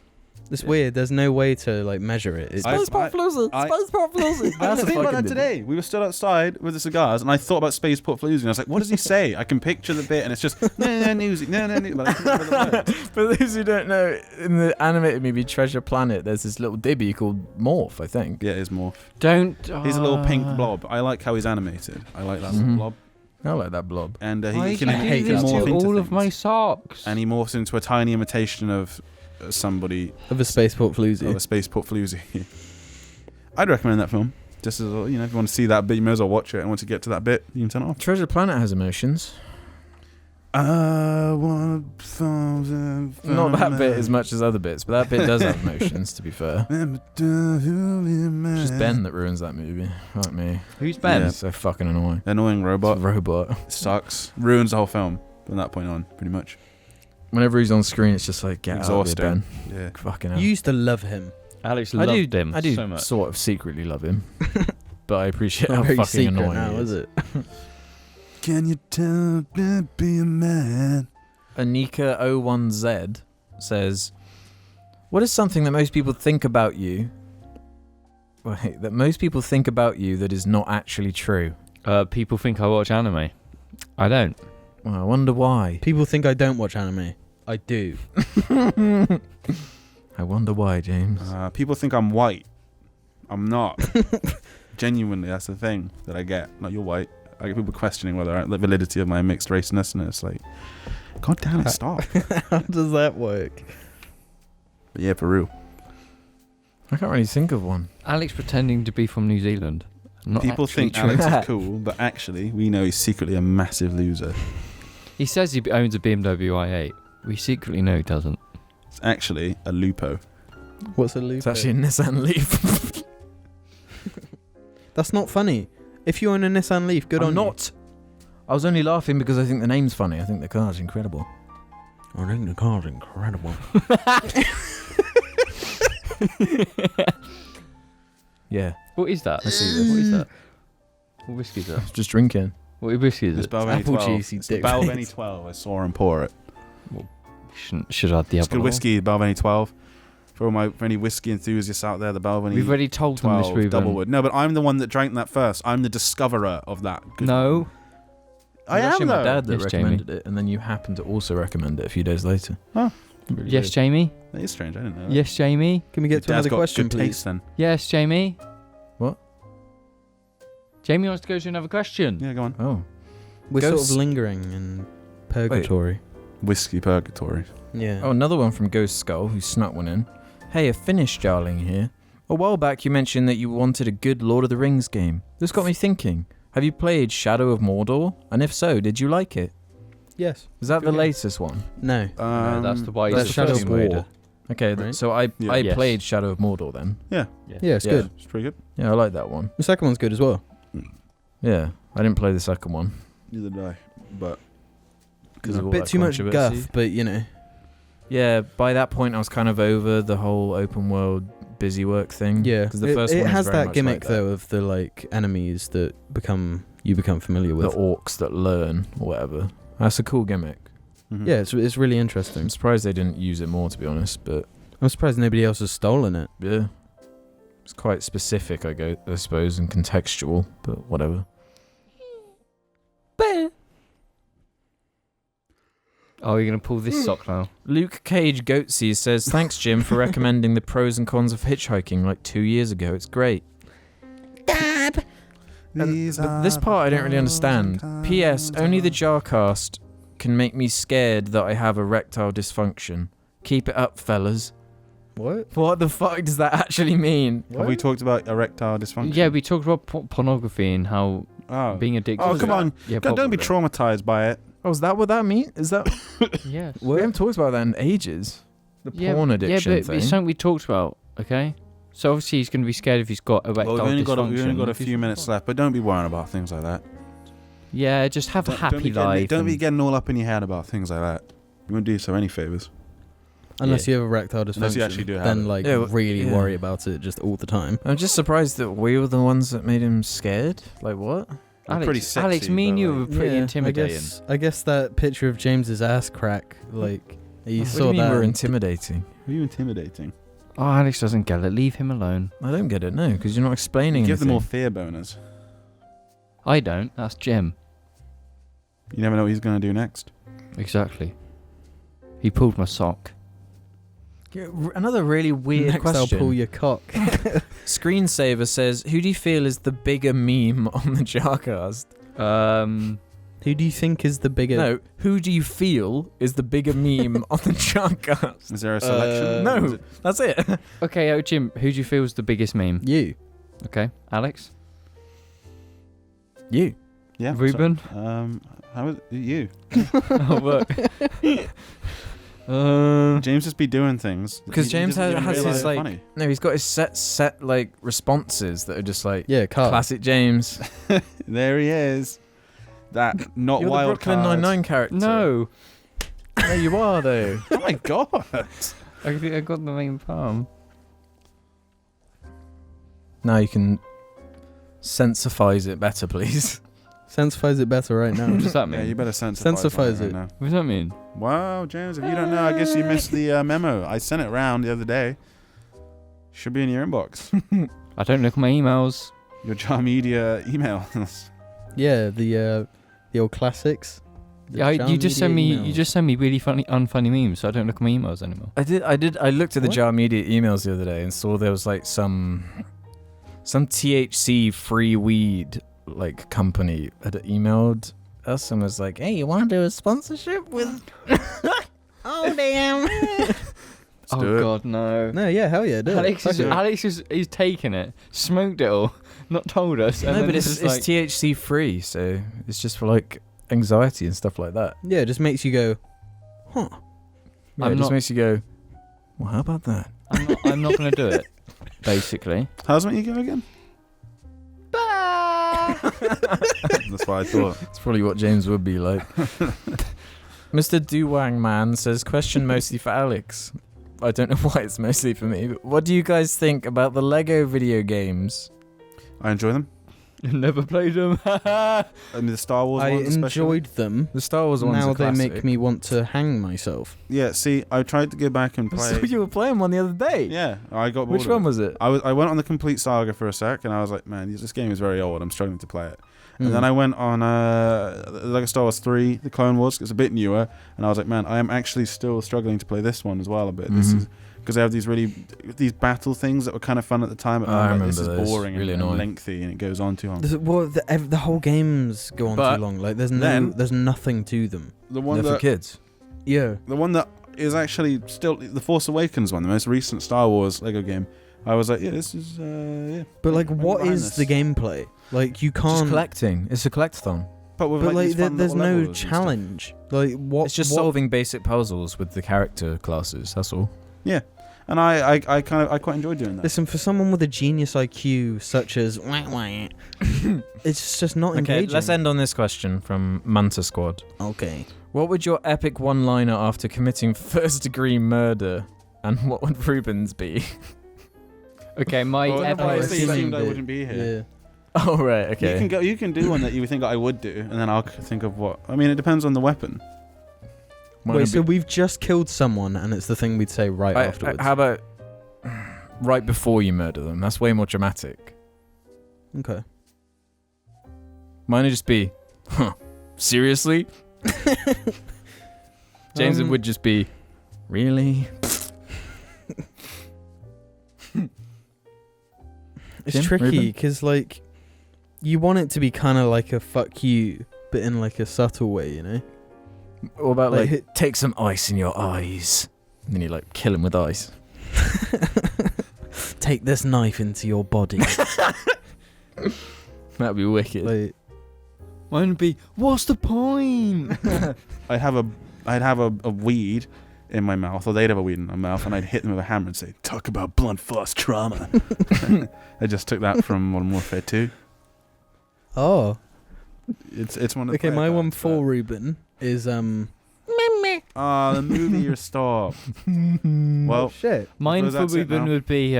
[SPEAKER 3] It's weird. There's no way to like measure it. It's
[SPEAKER 1] I-
[SPEAKER 4] Spaceport Floozy.
[SPEAKER 1] I-
[SPEAKER 4] Spaceport Floozy.
[SPEAKER 1] I was
[SPEAKER 4] That's a
[SPEAKER 1] thinking about
[SPEAKER 4] fucking
[SPEAKER 1] that today. We were stood outside with the cigars, and I thought about Spaceport Floozy, and I was like, "What does he say?" I can picture the bit, and it's just no music, no. But I can't remember the words.
[SPEAKER 4] For those who don't know, in the animated movie Treasure Planet, there's this little dibby called Morph, I think.
[SPEAKER 1] Yeah, it is Morph.
[SPEAKER 2] Don't.
[SPEAKER 1] He's a little pink blob. I like how he's animated. I like that little
[SPEAKER 4] Mhm.
[SPEAKER 1] blob,
[SPEAKER 4] I like that blob.
[SPEAKER 1] and
[SPEAKER 2] Why
[SPEAKER 1] he can
[SPEAKER 2] do you
[SPEAKER 3] hate
[SPEAKER 2] do this
[SPEAKER 1] morph
[SPEAKER 2] to
[SPEAKER 1] into
[SPEAKER 2] all of
[SPEAKER 1] things.
[SPEAKER 2] my socks?
[SPEAKER 1] And he morphs into a tiny imitation of somebody
[SPEAKER 3] of a spaceport floozy.
[SPEAKER 1] of a Spaceport Floozy. I'd recommend that film. Just as if you want to see that bit, you may as well watch it. And once you get to that bit, you can turn it off.
[SPEAKER 4] Treasure Planet has emotions.
[SPEAKER 1] I want
[SPEAKER 4] Not that bit as much as other bits, but that bit does have emotions, to be fair. It's just Ben that ruins that movie. Fuck me.
[SPEAKER 2] Who's Ben?
[SPEAKER 1] Yeah.
[SPEAKER 4] He's so fucking annoying.
[SPEAKER 1] Annoying
[SPEAKER 4] It's
[SPEAKER 1] robot.
[SPEAKER 4] a robot.
[SPEAKER 1] Sucks. Ruins the whole film from that point on, pretty much.
[SPEAKER 4] Whenever he's on screen, it's just like, get
[SPEAKER 1] Exhausting.
[SPEAKER 4] out of here,
[SPEAKER 1] Yeah.
[SPEAKER 4] Ben. Fucking hell.
[SPEAKER 3] You used to love him.
[SPEAKER 2] Alex
[SPEAKER 4] I
[SPEAKER 2] loved
[SPEAKER 4] do,
[SPEAKER 2] him
[SPEAKER 4] I do
[SPEAKER 2] so much.
[SPEAKER 4] sort of secretly love him, but I appreciate how
[SPEAKER 3] Not very
[SPEAKER 4] fucking
[SPEAKER 3] secret
[SPEAKER 4] annoying
[SPEAKER 3] now,
[SPEAKER 4] he
[SPEAKER 3] is
[SPEAKER 4] is.
[SPEAKER 3] it?
[SPEAKER 1] Can you tell me be a man?
[SPEAKER 4] Anika01Z says, "What is something that most people think about you? Wait, that most people think about you that is not actually true?
[SPEAKER 2] People think I watch anime. I don't.
[SPEAKER 4] Well, I wonder why.
[SPEAKER 3] People think I don't watch anime. I do.
[SPEAKER 4] I wonder why, James.
[SPEAKER 1] People think I'm white. I'm not. Genuinely, that's the thing that I get. Like, you're white. I get people questioning whether the validity of my mixed raceness, and it's like, God damn it, stop.
[SPEAKER 3] How does that work?
[SPEAKER 1] But yeah, Peru.
[SPEAKER 4] I can't really think of one.
[SPEAKER 2] Alex pretending to be from New Zealand. Not
[SPEAKER 1] People
[SPEAKER 2] actually
[SPEAKER 1] think
[SPEAKER 2] true.
[SPEAKER 1] Alex is cool, but actually, we know he's secretly a massive loser.
[SPEAKER 2] He says he owns a BMW i8. We secretly know he doesn't.
[SPEAKER 1] It's actually a Lupo.
[SPEAKER 3] What's a loop?
[SPEAKER 4] It's actually a Nissan Leaf.
[SPEAKER 3] That's not funny. If you own a Nissan Leaf, good
[SPEAKER 4] I'm
[SPEAKER 3] on
[SPEAKER 4] not. I was only laughing because I think the name's funny. I think the car's incredible.
[SPEAKER 3] you. I think the car's incredible.
[SPEAKER 4] Yeah,
[SPEAKER 2] What is that?
[SPEAKER 4] I see this.
[SPEAKER 2] What is that? What whiskey is that?
[SPEAKER 4] Just drinking.
[SPEAKER 2] What whiskey is
[SPEAKER 1] It's
[SPEAKER 2] it?
[SPEAKER 1] Balvenie
[SPEAKER 3] Apple
[SPEAKER 1] 12.
[SPEAKER 3] juice, you
[SPEAKER 1] It's the
[SPEAKER 3] dick
[SPEAKER 1] Balvenie
[SPEAKER 3] face.
[SPEAKER 1] 12. I saw him pour it.
[SPEAKER 2] Should have the
[SPEAKER 1] It's good
[SPEAKER 2] alcohol.
[SPEAKER 1] whiskey, Balvenie 12. For any whiskey enthusiasts out there, the Balvenie
[SPEAKER 2] We've already told them this,
[SPEAKER 1] 12
[SPEAKER 2] Ruben.
[SPEAKER 1] double wood. No, but I'm the one that drank that first. I'm the discoverer of that. Good
[SPEAKER 2] No.
[SPEAKER 1] I
[SPEAKER 4] It was
[SPEAKER 1] am
[SPEAKER 4] actually my
[SPEAKER 1] though.
[SPEAKER 4] dad that
[SPEAKER 2] Yes,
[SPEAKER 4] recommended it, and then you happened to also recommend it a few days later.
[SPEAKER 1] Really
[SPEAKER 2] Yes,
[SPEAKER 1] weird.
[SPEAKER 2] Jamie.
[SPEAKER 1] That is strange. I didn't know. that.
[SPEAKER 2] Yes, Jamie.
[SPEAKER 3] Can we
[SPEAKER 1] Your
[SPEAKER 3] get to
[SPEAKER 1] dad's
[SPEAKER 3] another
[SPEAKER 1] got
[SPEAKER 3] question,
[SPEAKER 1] good
[SPEAKER 3] please?
[SPEAKER 1] taste then.
[SPEAKER 2] Yes, Jamie.
[SPEAKER 4] What?
[SPEAKER 2] Jamie wants to go to another question.
[SPEAKER 1] Yeah, go on.
[SPEAKER 4] Oh.
[SPEAKER 3] We're sort
[SPEAKER 4] Ghost-
[SPEAKER 3] of lingering in purgatory.
[SPEAKER 1] Whiskey purgatory.
[SPEAKER 3] Yeah.
[SPEAKER 4] Oh, another one from Ghost Skull, who snuck one in. Hey, a Finnish darling here. A while back you mentioned that you wanted a good Lord of the Rings game. This got me thinking. Have you played Shadow of Mordor? And if so, did you like it?
[SPEAKER 3] Yes.
[SPEAKER 4] Is that the
[SPEAKER 3] Okay.
[SPEAKER 4] latest one?
[SPEAKER 3] No.
[SPEAKER 2] No, that's the way.
[SPEAKER 3] that's
[SPEAKER 2] the
[SPEAKER 3] Shadow
[SPEAKER 2] first
[SPEAKER 3] of
[SPEAKER 2] Tomb Raider.
[SPEAKER 3] War.
[SPEAKER 4] Okay,
[SPEAKER 3] Right.
[SPEAKER 4] so I
[SPEAKER 1] Yeah.
[SPEAKER 2] Yes.
[SPEAKER 4] played Shadow of Mordor then.
[SPEAKER 3] Yeah, it's
[SPEAKER 4] Yeah.
[SPEAKER 3] good.
[SPEAKER 1] It's pretty good.
[SPEAKER 4] Yeah, I like that one.
[SPEAKER 3] The second one's good as well.
[SPEAKER 4] Yeah, I didn't play the second one.
[SPEAKER 1] Neither did I. But
[SPEAKER 4] Because
[SPEAKER 3] A
[SPEAKER 4] of all
[SPEAKER 3] bit
[SPEAKER 4] that
[SPEAKER 3] too much
[SPEAKER 4] controversy.
[SPEAKER 3] guff, but you know.
[SPEAKER 4] Yeah, by that point I was kind of over the whole open world busy work thing.
[SPEAKER 3] Yeah.
[SPEAKER 4] because the first
[SPEAKER 3] it
[SPEAKER 4] one is
[SPEAKER 3] has
[SPEAKER 4] very
[SPEAKER 3] that
[SPEAKER 4] much
[SPEAKER 3] gimmick
[SPEAKER 4] like that.
[SPEAKER 3] though of the like enemies that you become familiar
[SPEAKER 4] The
[SPEAKER 3] with.
[SPEAKER 4] orcs that learn or whatever. That's a cool gimmick.
[SPEAKER 1] mhm.
[SPEAKER 3] Yeah, it's really interesting.
[SPEAKER 4] I'm surprised they didn't use it more, to be honest. But
[SPEAKER 3] I'm surprised nobody else has stolen it.
[SPEAKER 4] yeah, it's quite specific, I suppose, and contextual. But whatever.
[SPEAKER 2] Oh, you're going to pull this sock now?
[SPEAKER 4] Luke Cage Goatsy says, "Thanks, Jim, for recommending the pros and cons of hitchhiking like 2 years ago. It's great." But this part I don't really understand. P.S. Only the JARCAST can make me scared that I have erectile dysfunction. Keep it up, fellas.
[SPEAKER 3] What?
[SPEAKER 4] What the fuck does that actually mean?
[SPEAKER 1] Have we talked about erectile dysfunction?
[SPEAKER 2] Yeah, we talked about pornography and how
[SPEAKER 1] Oh,
[SPEAKER 2] being addicted.
[SPEAKER 1] oh
[SPEAKER 2] to
[SPEAKER 1] come
[SPEAKER 2] that-
[SPEAKER 1] on.
[SPEAKER 2] Yeah,
[SPEAKER 1] Don't be
[SPEAKER 2] probably.
[SPEAKER 1] traumatized by it.
[SPEAKER 4] Oh, is that what that means? Is that...
[SPEAKER 2] Yes.
[SPEAKER 4] We haven't talked about that in ages. The
[SPEAKER 2] Yeah,
[SPEAKER 4] porn addiction
[SPEAKER 2] yeah, but
[SPEAKER 4] thing.
[SPEAKER 2] it's something we talked about. Okay. So obviously he's going to be scared if he's got erectile
[SPEAKER 1] Well, we've
[SPEAKER 2] dysfunction.
[SPEAKER 1] only got a few minutes left, but don't be worrying about things like that.
[SPEAKER 2] Yeah, just have a happy life.
[SPEAKER 1] Don't be
[SPEAKER 2] and-
[SPEAKER 1] getting all up in your head about things like that. You won't do yourself any favors.
[SPEAKER 3] Unless you have erectile dysfunction,
[SPEAKER 1] Unless you actually do have
[SPEAKER 3] then
[SPEAKER 1] it.
[SPEAKER 3] like
[SPEAKER 4] Yeah,
[SPEAKER 3] really
[SPEAKER 4] yeah.
[SPEAKER 3] worry about it just all the time.
[SPEAKER 4] I'm just surprised that we were the ones that made him scared. Like what?
[SPEAKER 1] You're pretty sexy,
[SPEAKER 2] Alex, me and
[SPEAKER 1] but,
[SPEAKER 2] you
[SPEAKER 1] like-
[SPEAKER 2] were pretty
[SPEAKER 3] Yeah,
[SPEAKER 2] intimidating.
[SPEAKER 3] I guess that picture of James's ass crack, like you
[SPEAKER 4] What
[SPEAKER 3] saw
[SPEAKER 4] do you mean
[SPEAKER 3] that.
[SPEAKER 4] we're intimidating?
[SPEAKER 1] Are you intimidating?
[SPEAKER 2] Oh, Alex doesn't get it. Leave him alone.
[SPEAKER 4] I don't get it, no, because you're not explaining
[SPEAKER 1] Give them all
[SPEAKER 4] anything.
[SPEAKER 1] fear boners.
[SPEAKER 2] I don't. That's Jim.
[SPEAKER 1] You never know what he's going to do next.
[SPEAKER 2] Exactly. He pulled my sock.
[SPEAKER 4] Another really weird
[SPEAKER 3] Next,
[SPEAKER 4] question.
[SPEAKER 3] I'll pull your cock.
[SPEAKER 4] Screensaver says, "Who do you feel is the bigger meme on the JARCAST?"
[SPEAKER 3] Who do you think is the bigger?
[SPEAKER 4] No, who do you feel is the bigger meme on the JARCAST?
[SPEAKER 1] Is there a selection?
[SPEAKER 4] No.
[SPEAKER 1] Is it-
[SPEAKER 4] That's it.
[SPEAKER 2] Okay, Jim, who do you feel is the biggest meme?
[SPEAKER 3] You.
[SPEAKER 2] Okay, Alex?
[SPEAKER 4] You.
[SPEAKER 1] Yeah.
[SPEAKER 2] Ruben?
[SPEAKER 1] So, how is you?
[SPEAKER 2] Oh, look.
[SPEAKER 1] James just be doing things
[SPEAKER 4] Because
[SPEAKER 1] He
[SPEAKER 4] James
[SPEAKER 1] doesn't even
[SPEAKER 4] has
[SPEAKER 1] realise
[SPEAKER 4] his,
[SPEAKER 1] they're
[SPEAKER 4] like-
[SPEAKER 1] funny.
[SPEAKER 4] No, he's got his set like responses that are just like
[SPEAKER 3] Yeah, Carl.
[SPEAKER 4] classic James.
[SPEAKER 1] There he is. That not
[SPEAKER 4] You're the
[SPEAKER 1] wild
[SPEAKER 4] Brooklyn
[SPEAKER 1] card.
[SPEAKER 4] Nine-Nine character.
[SPEAKER 2] No.
[SPEAKER 4] No, you are though.
[SPEAKER 1] Oh my god.
[SPEAKER 2] I think I got the main palm.
[SPEAKER 4] Now you can sensifies it better, please.
[SPEAKER 3] Sensifies it better right now.
[SPEAKER 2] What does that
[SPEAKER 1] Yeah,
[SPEAKER 2] mean?
[SPEAKER 1] you better sensify
[SPEAKER 3] Sensifies
[SPEAKER 1] right
[SPEAKER 3] it.
[SPEAKER 1] now.
[SPEAKER 2] What does that mean?
[SPEAKER 1] Wow, James, if you don't know, I guess you missed the memo. I sent it round the other day. Should be in your inbox.
[SPEAKER 2] I don't look at my emails.
[SPEAKER 1] Your Jar Media email.
[SPEAKER 3] Yeah, the old classics. The
[SPEAKER 2] Yeah,
[SPEAKER 3] Jar
[SPEAKER 2] you just send me.
[SPEAKER 3] Media
[SPEAKER 2] You
[SPEAKER 3] emails.
[SPEAKER 2] just send me really funny, unfunny memes. So I don't look at my emails anymore.
[SPEAKER 4] I did. I looked at the
[SPEAKER 3] What?
[SPEAKER 4] Jar Media emails the other day and saw there was like some THC free weed like company had emailed us and was like, "Hey, you want to do a sponsorship with?" Oh damn!
[SPEAKER 2] Oh
[SPEAKER 1] do it.
[SPEAKER 2] God, no.
[SPEAKER 3] No, yeah, hell yeah, do
[SPEAKER 2] Alex
[SPEAKER 3] it.
[SPEAKER 2] is
[SPEAKER 3] Fuck it.
[SPEAKER 2] Alex is taking it, smoked it all, not told us. And
[SPEAKER 4] No,
[SPEAKER 2] then
[SPEAKER 4] but it's
[SPEAKER 2] just like,
[SPEAKER 4] THC free, so it's just for like anxiety and stuff like that.
[SPEAKER 3] Yeah, it just makes you go, huh?
[SPEAKER 4] Yeah,
[SPEAKER 2] I'm
[SPEAKER 4] it just
[SPEAKER 2] not-
[SPEAKER 4] makes you go, "Well, how about that?"
[SPEAKER 2] I'm not gonna do it. Basically.
[SPEAKER 1] How's it you go again? That's what I thought.
[SPEAKER 4] It's probably what James would be like. Mr. Duwang Man says, question mostly for Alex. I don't know why it's mostly for me, but what do you guys think about the Lego video games?
[SPEAKER 1] I enjoy them.
[SPEAKER 2] Never played them.
[SPEAKER 1] I mean, the Star Wars
[SPEAKER 3] I
[SPEAKER 1] ones especially.
[SPEAKER 3] enjoyed them.
[SPEAKER 4] The Star Wars ones
[SPEAKER 3] Now
[SPEAKER 4] are
[SPEAKER 3] they
[SPEAKER 4] classic.
[SPEAKER 3] make me want to hang myself.
[SPEAKER 1] Yeah, see, I tried to go back and play.
[SPEAKER 4] So you were playing one the other day?
[SPEAKER 1] Yeah, I got bored
[SPEAKER 4] Which
[SPEAKER 1] of
[SPEAKER 4] one
[SPEAKER 1] it.
[SPEAKER 4] was it?
[SPEAKER 1] I went on the complete saga for a sec, and I was like, man, this game is very old. I'm struggling to play it.
[SPEAKER 3] Mm.
[SPEAKER 1] And then I went on Lego Star Wars 3, the Clone Wars. It's a bit newer, and I was like, man, I am actually still struggling to play this one as well a bit. This
[SPEAKER 4] Mhm.
[SPEAKER 1] is because they have these battle things that were kind of fun at the time. But
[SPEAKER 4] I
[SPEAKER 1] I'm like,
[SPEAKER 4] remember
[SPEAKER 1] this is
[SPEAKER 4] those.
[SPEAKER 1] boring
[SPEAKER 4] Really
[SPEAKER 1] and
[SPEAKER 4] annoying.
[SPEAKER 1] lengthy, and it goes on too long.
[SPEAKER 3] The whole games go on
[SPEAKER 1] But
[SPEAKER 3] too long. Like there's
[SPEAKER 1] then-
[SPEAKER 3] there's nothing to them.
[SPEAKER 1] The one
[SPEAKER 4] They're for
[SPEAKER 1] that
[SPEAKER 4] kids.
[SPEAKER 3] Yeah.
[SPEAKER 1] the one that is actually still the Force Awakens one, the most recent Star Wars Lego game. I was like, yeah, this is yeah.
[SPEAKER 3] But like,
[SPEAKER 1] I'm
[SPEAKER 3] what
[SPEAKER 1] behind
[SPEAKER 3] is
[SPEAKER 1] this.
[SPEAKER 3] the gameplay? Like you
[SPEAKER 4] Just
[SPEAKER 3] can't.
[SPEAKER 4] collecting. It's a collectathon.
[SPEAKER 1] But with
[SPEAKER 3] But like,
[SPEAKER 1] these fun
[SPEAKER 3] there's
[SPEAKER 1] little
[SPEAKER 3] no
[SPEAKER 1] levels and stuff.
[SPEAKER 3] challenge. Like what?
[SPEAKER 4] It's just
[SPEAKER 3] what,
[SPEAKER 4] solving basic puzzles with the character classes. That's all.
[SPEAKER 1] And I quite enjoy doing that.
[SPEAKER 3] Listen, for someone with a genius IQ such as it's just not
[SPEAKER 4] Okay,
[SPEAKER 3] engaging.
[SPEAKER 4] let's end on this question from Manta Squad.
[SPEAKER 3] Okay.
[SPEAKER 4] What would your epic one-liner after committing first-degree murder, and what would Ruben's be?
[SPEAKER 2] Okay, my
[SPEAKER 1] Well,
[SPEAKER 2] epic-
[SPEAKER 1] I
[SPEAKER 3] I
[SPEAKER 1] assumed
[SPEAKER 3] assumed
[SPEAKER 1] I
[SPEAKER 3] it.
[SPEAKER 1] wouldn't be here.
[SPEAKER 4] Oh right, okay.
[SPEAKER 1] You can do one that you think I would do, and then I'll think of what. I mean, it depends on the weapon.
[SPEAKER 4] Mine
[SPEAKER 3] Wait,
[SPEAKER 4] would
[SPEAKER 3] so
[SPEAKER 4] be-
[SPEAKER 3] we've just killed someone, and it's the thing we'd say right afterwards.
[SPEAKER 4] how about right before you murder them? That's way more dramatic.
[SPEAKER 3] Okay.
[SPEAKER 4] Mine would just be, huh? Seriously? James would just be, really?
[SPEAKER 3] It's
[SPEAKER 4] Jim,
[SPEAKER 3] tricky
[SPEAKER 4] Ruben?
[SPEAKER 3] because like you want it to be kind of like a fuck you, but in like a subtle way, you know.
[SPEAKER 4] What about
[SPEAKER 3] Like,
[SPEAKER 4] like, take some ice in your eyes, and then you like kill him with ice?
[SPEAKER 3] Take this knife into your body.
[SPEAKER 4] That'd be wicked.
[SPEAKER 3] Like,
[SPEAKER 2] Mine would be, what's the point?
[SPEAKER 1] I'd have a weed, in my mouth, or they'd have a weed in their mouth, and I'd hit them with a hammer and say, "Talk about blunt force trauma." I just took that from Modern Warfare 2.
[SPEAKER 3] Oh.
[SPEAKER 1] It's one of the
[SPEAKER 3] Okay, my
[SPEAKER 1] player
[SPEAKER 3] one
[SPEAKER 1] cards,
[SPEAKER 3] for Ruben is
[SPEAKER 1] Oh, the movie you're stop. Well,
[SPEAKER 3] shit.
[SPEAKER 2] Mine
[SPEAKER 1] So
[SPEAKER 2] for
[SPEAKER 1] that's it
[SPEAKER 2] Ruben
[SPEAKER 1] now.
[SPEAKER 2] would be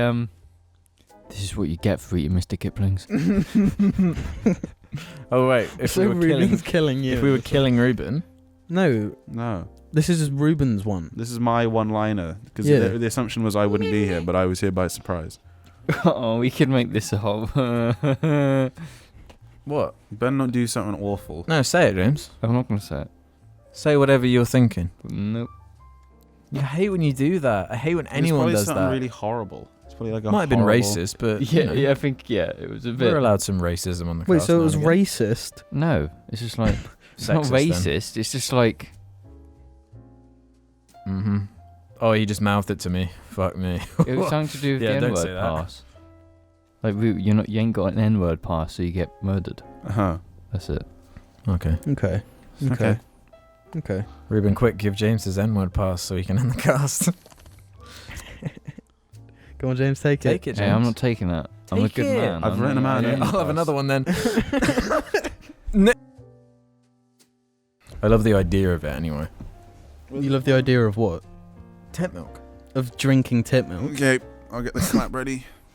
[SPEAKER 2] this is what you get for eating Mr. Kipling's.
[SPEAKER 4] Oh wait, if
[SPEAKER 3] So
[SPEAKER 4] we were killing,
[SPEAKER 3] Ruben's killing you.
[SPEAKER 4] if we were killing Ruben,
[SPEAKER 3] No,
[SPEAKER 1] no.
[SPEAKER 3] this is just Ruben's one.
[SPEAKER 1] This is my one-liner because
[SPEAKER 3] Yeah.
[SPEAKER 1] the assumption was I wouldn't be here, but I was here by surprise.
[SPEAKER 2] Oh, we could make this a whole.
[SPEAKER 4] what?
[SPEAKER 1] You better not do something awful.
[SPEAKER 4] No, say it, James.
[SPEAKER 2] I'm not gonna say it.
[SPEAKER 4] Say whatever you're thinking.
[SPEAKER 2] Nope.
[SPEAKER 4] You hate when you do that. I hate when
[SPEAKER 1] It's
[SPEAKER 4] anyone
[SPEAKER 1] probably
[SPEAKER 4] does
[SPEAKER 1] something
[SPEAKER 4] that.
[SPEAKER 1] really horrible. It's probably like a
[SPEAKER 4] Might have been
[SPEAKER 1] horrible-
[SPEAKER 4] racist, but
[SPEAKER 2] Yeah,
[SPEAKER 4] you know,
[SPEAKER 2] yeah, I think it was a bit.
[SPEAKER 4] we're allowed some racism on the
[SPEAKER 3] Wait,
[SPEAKER 4] cast
[SPEAKER 3] so it
[SPEAKER 4] now
[SPEAKER 3] was
[SPEAKER 4] and again.
[SPEAKER 3] racist?
[SPEAKER 2] No, it's just like it's not
[SPEAKER 4] Sexist, then.
[SPEAKER 2] racist. It's just like
[SPEAKER 4] Mm-hmm. Oh, he just mouthed it to me. Fuck me.
[SPEAKER 2] it was something to do with
[SPEAKER 4] Yeah,
[SPEAKER 2] the
[SPEAKER 4] don't
[SPEAKER 2] N-word
[SPEAKER 4] say that.
[SPEAKER 2] pass. Like you ain't got an N-word pass, so you get murdered.
[SPEAKER 1] Uh-huh.
[SPEAKER 2] That's it.
[SPEAKER 4] Okay.
[SPEAKER 3] Okay.
[SPEAKER 1] Okay.
[SPEAKER 3] Okay.
[SPEAKER 4] Ruben, quick, give James his N-word pass so he can end the cast.
[SPEAKER 3] Go on, James, take it.
[SPEAKER 4] Take it, James.
[SPEAKER 2] Hey, I'm not taking that. I'm a
[SPEAKER 4] Take
[SPEAKER 2] good
[SPEAKER 4] it.
[SPEAKER 2] man.
[SPEAKER 1] I've written them out,
[SPEAKER 2] I
[SPEAKER 1] yeah.
[SPEAKER 2] only
[SPEAKER 4] I'll have
[SPEAKER 2] pass.
[SPEAKER 4] another one then. I love the idea of it anyway.
[SPEAKER 3] You love the idea of what?
[SPEAKER 4] Tit milk.
[SPEAKER 3] Of drinking tit milk?
[SPEAKER 1] Okay, I'll get the clap ready.